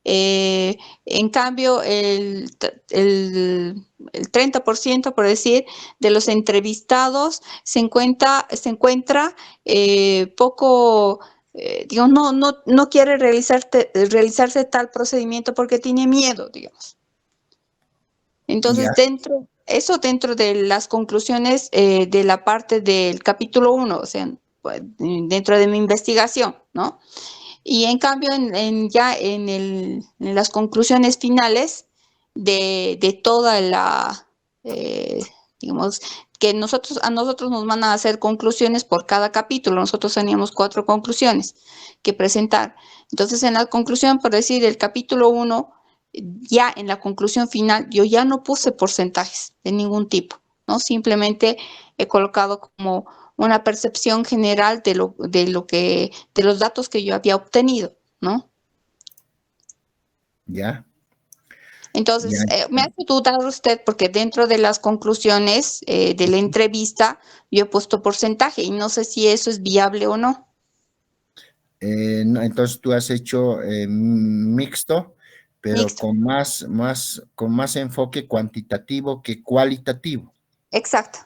En cambio, el 30%, por decir, de los entrevistados se encuentra poco, digamos, no quiere realizarse tal procedimiento porque tiene miedo, digamos. Entonces, Ya, dentro de las conclusiones de la parte del capítulo 1, o sea, pues, dentro de mi investigación, ¿no? Y en cambio, en las conclusiones finales de toda digamos, que a nosotros nos van a hacer conclusiones por cada capítulo. Nosotros teníamos 4 conclusiones que presentar. Entonces, en la conclusión, por decir, el capítulo 1, ya en la conclusión final, yo ya no puse porcentajes de ningún tipo, ¿no? Simplemente he colocado como una percepción general de los datos que yo había obtenido, ¿no? ya, ya. Entonces, me hace dudar usted porque dentro de las conclusiones de la entrevista yo he puesto porcentaje y no sé si eso es viable o no. No, entonces tú has hecho mixto, pero Mixto. con más enfoque cuantitativo que cualitativo. Exacto.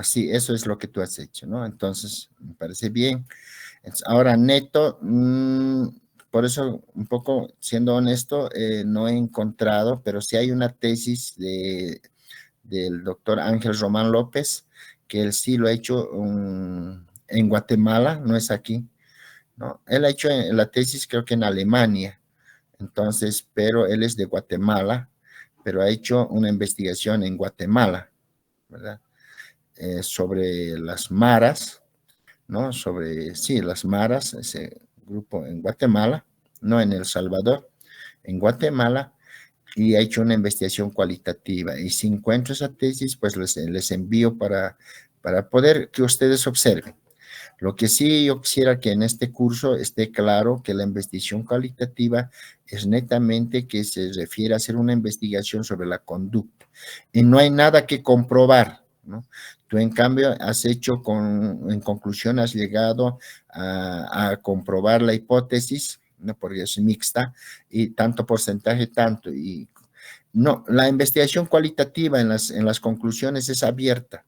Sí, eso es lo que tú has hecho, ¿no? Entonces, me parece bien. Ahora, neto, por eso, un poco, siendo honesto, no he encontrado, pero sí hay una tesis del doctor Ángel Román López, que él sí lo ha hecho en Guatemala, no es aquí, ¿no? Él ha hecho la tesis creo que en Alemania, entonces, pero él es de Guatemala, pero ha hecho una investigación en Guatemala, ¿verdad? Sobre las maras, ¿no? Sobre, sí, las maras, ese grupo en Guatemala, no en El Salvador, en Guatemala, y ha hecho una investigación cualitativa. Y si encuentro esa tesis, pues les envío para poder que ustedes observen. Lo que sí yo quisiera que en este curso esté claro que la investigación cualitativa es netamente que se refiere a hacer una investigación sobre la conducta y no hay nada que comprobar, ¿no? Tú en cambio has hecho en conclusión has llegado a comprobar la hipótesis, ¿no? Porque es mixta y tanto porcentaje, tanto y no, la investigación cualitativa en las conclusiones es abierta,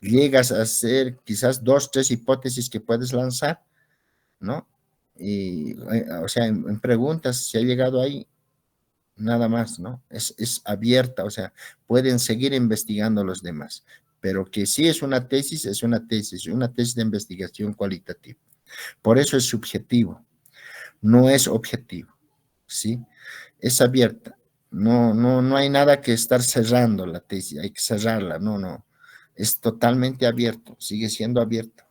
llegas a hacer quizás 2, 3 hipótesis que puedes lanzar, ¿no? Y, o sea, en preguntas, si ha llegado ahí, nada más, ¿no? Es abierta, o sea, pueden seguir investigando los demás, pero que sí es una tesis, una tesis de investigación cualitativa. Por eso es subjetivo, no es objetivo, ¿sí? Es abierta. No hay nada que estar cerrando la tesis, hay que cerrarla, no. Es totalmente abierto, sigue siendo abierto.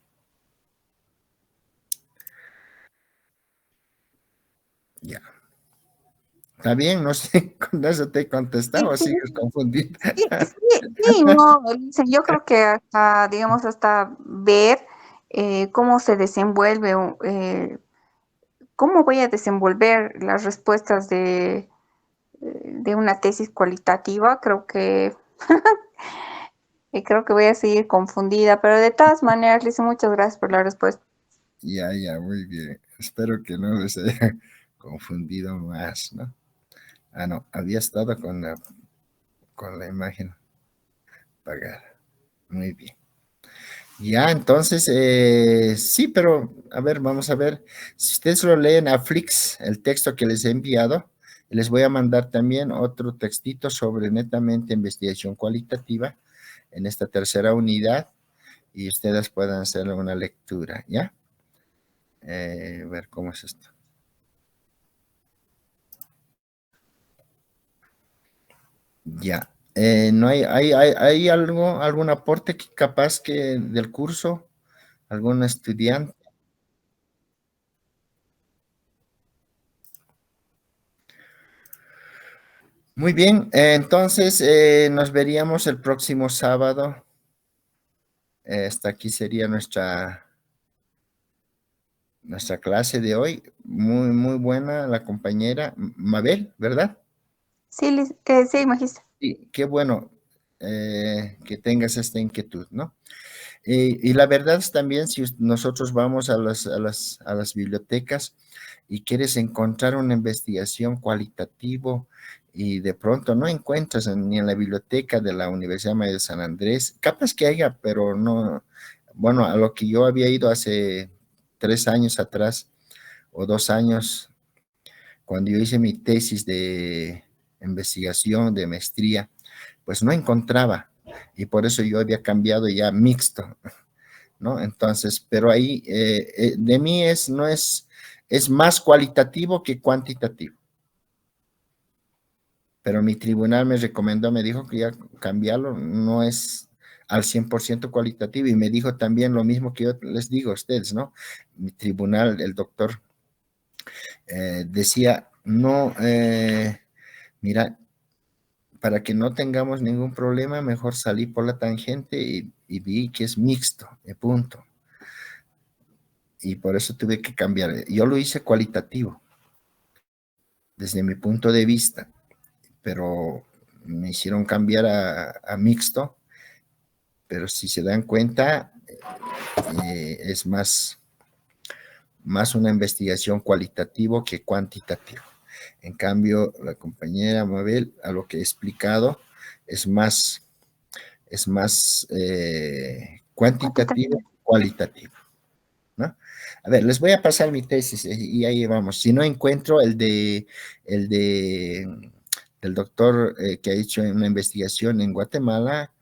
Ya. Está bien, no sé, con eso te he contestado Sí, o sí, sigues confundido. sí, no, yo creo que hasta, digamos, hasta ver cómo se desenvuelve, cómo voy a desenvolver las respuestas de una tesis cualitativa, creo que voy a seguir confundida, pero de todas maneras, Lisa, muchas gracias por la respuesta. Ya, muy bien. Espero que no les haya confundido más, ¿no? Ah, no, había estado con la imagen apagada. Muy bien. Ya, entonces, sí, pero a ver, vamos a ver. Si ustedes lo leen a Flix, el texto que les he enviado, les voy a mandar también otro textito sobre netamente investigación cualitativa en esta tercera unidad y ustedes puedan hacer una lectura, ¿ya? A ver cómo es esto. Ya. ¿No hay algún aporte que capaz que del curso? ¿Algún estudiante? Muy bien, entonces nos veríamos el próximo sábado. Esta aquí sería nuestra clase de hoy. Muy buena la compañera Mabel, ¿verdad? Sí, sí, magíster. Sí, qué bueno que tengas esta inquietud, ¿no? Y la verdad es también si nosotros vamos a las bibliotecas y quieres encontrar una investigación cualitativa y de pronto no encuentras ni en la biblioteca de la Universidad Mayor de San Andrés, capaz que haya, pero no, bueno, a lo que yo había ido hace 3 años atrás o 2 años, cuando yo hice mi tesis de investigación de maestría, pues no encontraba y por eso yo había cambiado ya mixto, ¿no? Entonces, pero ahí de mí es más cualitativo que cuantitativo. Pero mi tribunal me recomendó, me dijo que ya cambiarlo no es al 100% cualitativo y me dijo también lo mismo que yo les digo a ustedes, ¿no? Mi tribunal, el doctor, decía, no, mira, para que no tengamos ningún problema, mejor salí por la tangente y vi que es mixto, punto. Y por eso tuve que cambiar. Yo lo hice cualitativo, desde mi punto de vista, pero me hicieron cambiar a mixto, pero si se dan cuenta, es más una investigación cualitativa que cuantitativa. En cambio, la compañera Mabel, a lo que he explicado, es más cuantitativo que cualitativo, ¿no? A ver, les voy a pasar mi tesis y ahí vamos. Si no encuentro el del doctor que ha hecho una investigación en Guatemala,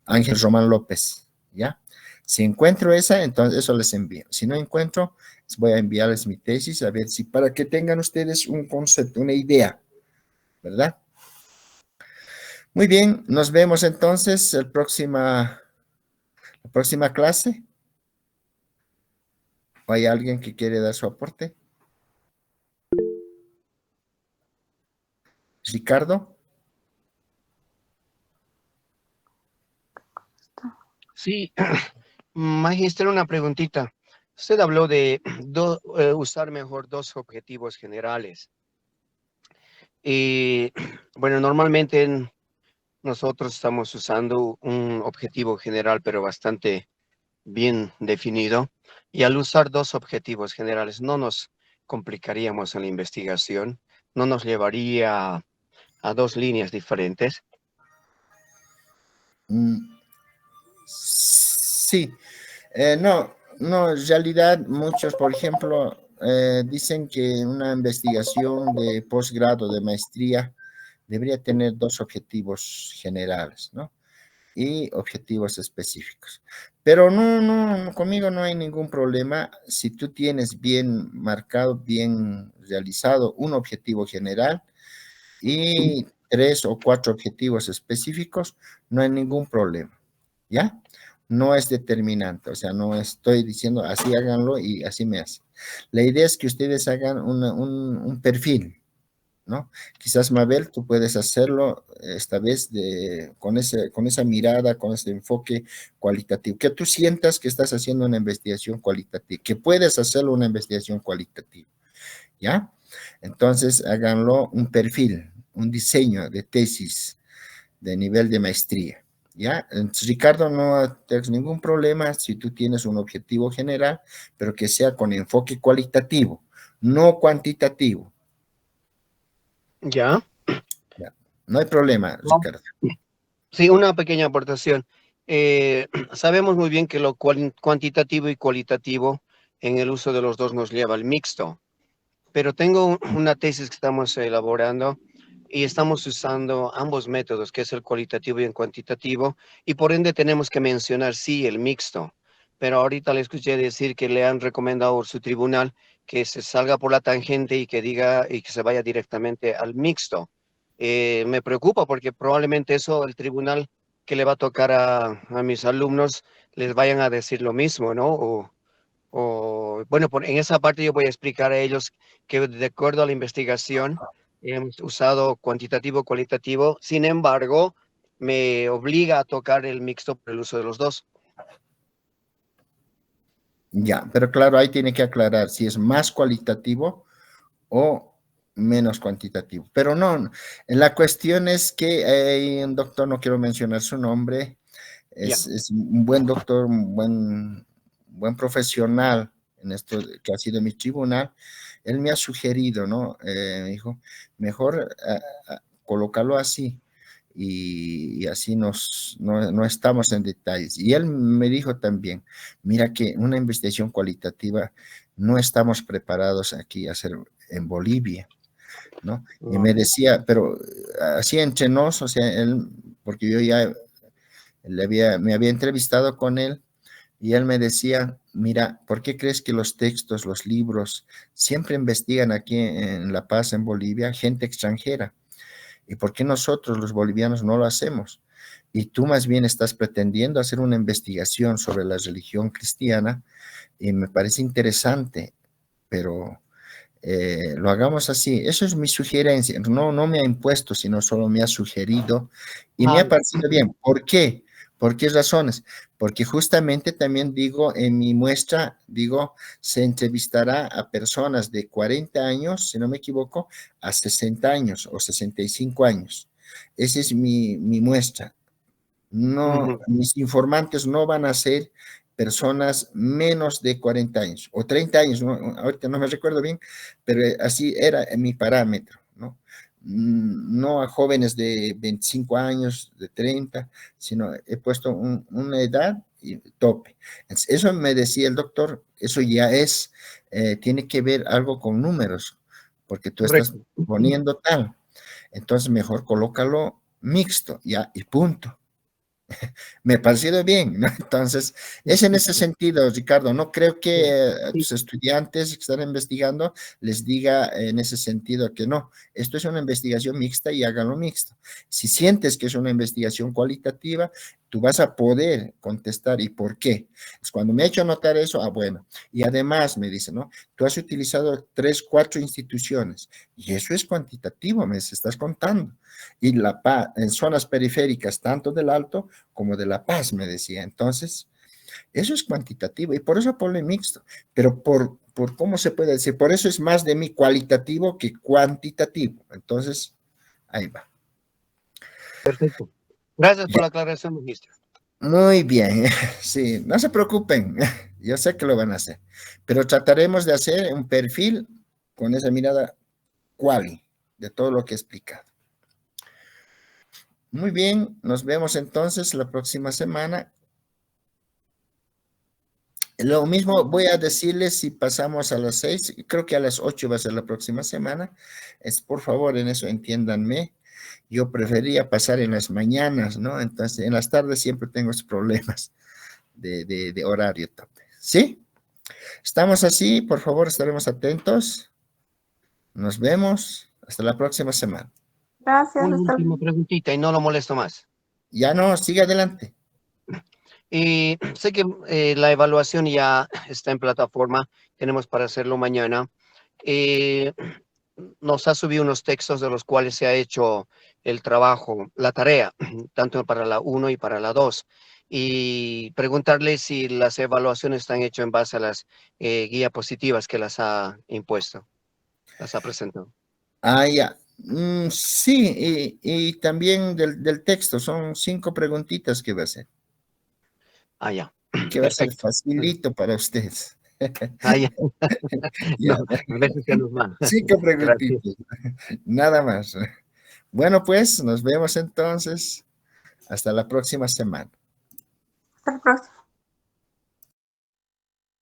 Ángel Román López, ¿ya? Si encuentro esa, entonces eso les envío. Si no encuentro, les voy a enviarles mi tesis, a ver si para que tengan ustedes un concepto, una idea, ¿verdad? Muy bien, nos vemos entonces la próxima clase. ¿O hay alguien que quiere dar su aporte? Ricardo. Sí, magíster, una preguntita. Usted habló de usar mejor dos objetivos generales. Y bueno, normalmente nosotros estamos usando un objetivo general, pero bastante bien definido. Y al usar dos objetivos generales, no nos complicaríamos en la investigación, no nos llevaría a dos líneas diferentes. Sí. No, en realidad muchos, por ejemplo, dicen que una investigación de posgrado, de maestría, debería tener dos objetivos generales, ¿no? Y objetivos específicos. Pero no, conmigo no hay ningún problema. Si tú tienes bien marcado, bien realizado un objetivo general y 3 o 4 objetivos específicos, no hay ningún problema, ¿ya? No es determinante, o sea, no estoy diciendo así háganlo y así me hacen. La idea es que ustedes hagan un perfil, ¿no? Quizás, Mabel, tú puedes hacerlo esta vez con esa mirada, con ese enfoque cualitativo, que tú sientas que estás haciendo una investigación cualitativa, que puedes hacerlo una investigación cualitativa, ¿ya? Entonces, háganlo un perfil, un diseño de tesis de nivel de maestría, ¿ya? Entonces, Ricardo, no tienes ningún problema si tú tienes un objetivo general, pero que sea con enfoque cualitativo, no cuantitativo. ¿Ya? Ya. No hay problema, Ricardo. Sí, una pequeña aportación. Sabemos muy bien que lo cuantitativo y cualitativo en el uso de los dos nos lleva al mixto, pero tengo una tesis que estamos elaborando y estamos usando ambos métodos, que es el cualitativo y el cuantitativo, y por ende tenemos que mencionar, sí, el mixto. Pero ahorita le escuché decir que le han recomendado a su tribunal que se salga por la tangente y que diga y que se vaya directamente al mixto. Me preocupa porque probablemente eso el tribunal que le va a tocar a mis alumnos les vayan a decir lo mismo, ¿no? Bueno, en esa parte yo voy a explicar a ellos que de acuerdo a la investigación hemos usado cuantitativo, cualitativo, sin embargo, me obliga a tocar el mixto por el uso de los dos. Ya, pero claro, ahí tiene que aclarar si es más cualitativo o menos cuantitativo. Pero no, la cuestión es que hay un doctor, no quiero mencionar su nombre, es un buen doctor, un buen profesional en esto que ha sido mi tribunal. Él me ha sugerido, ¿no? Me dijo, mejor colocarlo así. Y así no estamos en detalles. Y él me dijo también, mira que una investigación cualitativa no estamos preparados aquí a hacer en Bolivia, ¿no? Y me decía, pero así entre nos, o sea, él, porque yo ya me había entrevistado con él y él me decía, mira, ¿por qué crees que los textos, los libros, siempre investigan aquí en La Paz, en Bolivia, gente extranjera? ¿Y por qué nosotros los bolivianos no lo hacemos? Y tú más bien estás pretendiendo hacer una investigación sobre la religión cristiana y me parece interesante, pero lo hagamos así. Eso es mi sugerencia. No me ha impuesto, sino solo me ha sugerido y me ha parecido bien. ¿Por qué? ¿Por qué razones? Porque justamente también digo, en mi muestra, digo, se entrevistará a personas de 40 años, si no me equivoco, a 60 años o 65 años. Esa es mi muestra. No, mis informantes no van a ser personas menos de 40 años o 30 años, ¿no? Ahorita no me recuerdo bien, pero así era mi parámetro, ¿no? No a jóvenes de 25 años, de 30, sino he puesto una edad y tope. Eso me decía el doctor, eso ya es, tiene que ver algo con números, porque tú estás Correcto. poniendo tal. Entonces mejor colócalo mixto, ya, y punto. Me ha parecido bien, ¿no? Entonces, es en ese sentido, Ricardo, no creo que a tus estudiantes que están investigando les diga en ese sentido que no, esto es una investigación mixta y háganlo mixto. Si sientes que es una investigación cualitativa, tú vas a poder contestar y por qué. Pues cuando me ha hecho notar eso, bueno, y además me dice, ¿no? Tú has utilizado 3, 4 instituciones y eso es cuantitativo, me estás contando. Y en zonas periféricas, tanto del Alto como de La Paz, me decía. Entonces, eso es cuantitativo y por eso ponle mixto, pero por ¿cómo se puede decir? Por eso es más de mí cualitativo que cuantitativo. Entonces, ahí va. Perfecto. Gracias por la aclaración, magíster. Muy bien, sí, no se preocupen, yo sé que lo van a hacer, pero trataremos de hacer un perfil con esa mirada quali de todo lo que he explicado. Muy bien, nos vemos entonces la próxima semana. Lo mismo voy a decirles si pasamos a las 6, creo que a las 8 va a ser la próxima semana. Por favor, en eso entiéndanme. Yo prefería pasar en las mañanas, ¿no? Entonces, en las tardes siempre tengo esos problemas de horario. ¿Sí? Estamos así, por favor, estaremos atentos. Nos vemos. Hasta la próxima semana. Gracias, Una hasta última luego. preguntita y no lo molesto más. Ya no, sigue adelante. Y sé que la evaluación ya está en plataforma, tenemos para hacerlo mañana. Nos ha subido unos textos de los cuales se ha hecho el trabajo, la tarea, tanto para la 1 y para la 2. Y preguntarle si las evaluaciones están hechas en base a las guías positivas que las ha impuesto, las ha presentado. Ya. Sí, y también del texto, son 5 preguntitas que va a hacer. Ya. Que va a ser Perfecto. facilito para ustedes. Ya. Ya. No, a veces ya nos va. 5 Gracias. preguntitas, nada más. Bueno, pues nos vemos entonces. Hasta la próxima semana. Hasta la próxima.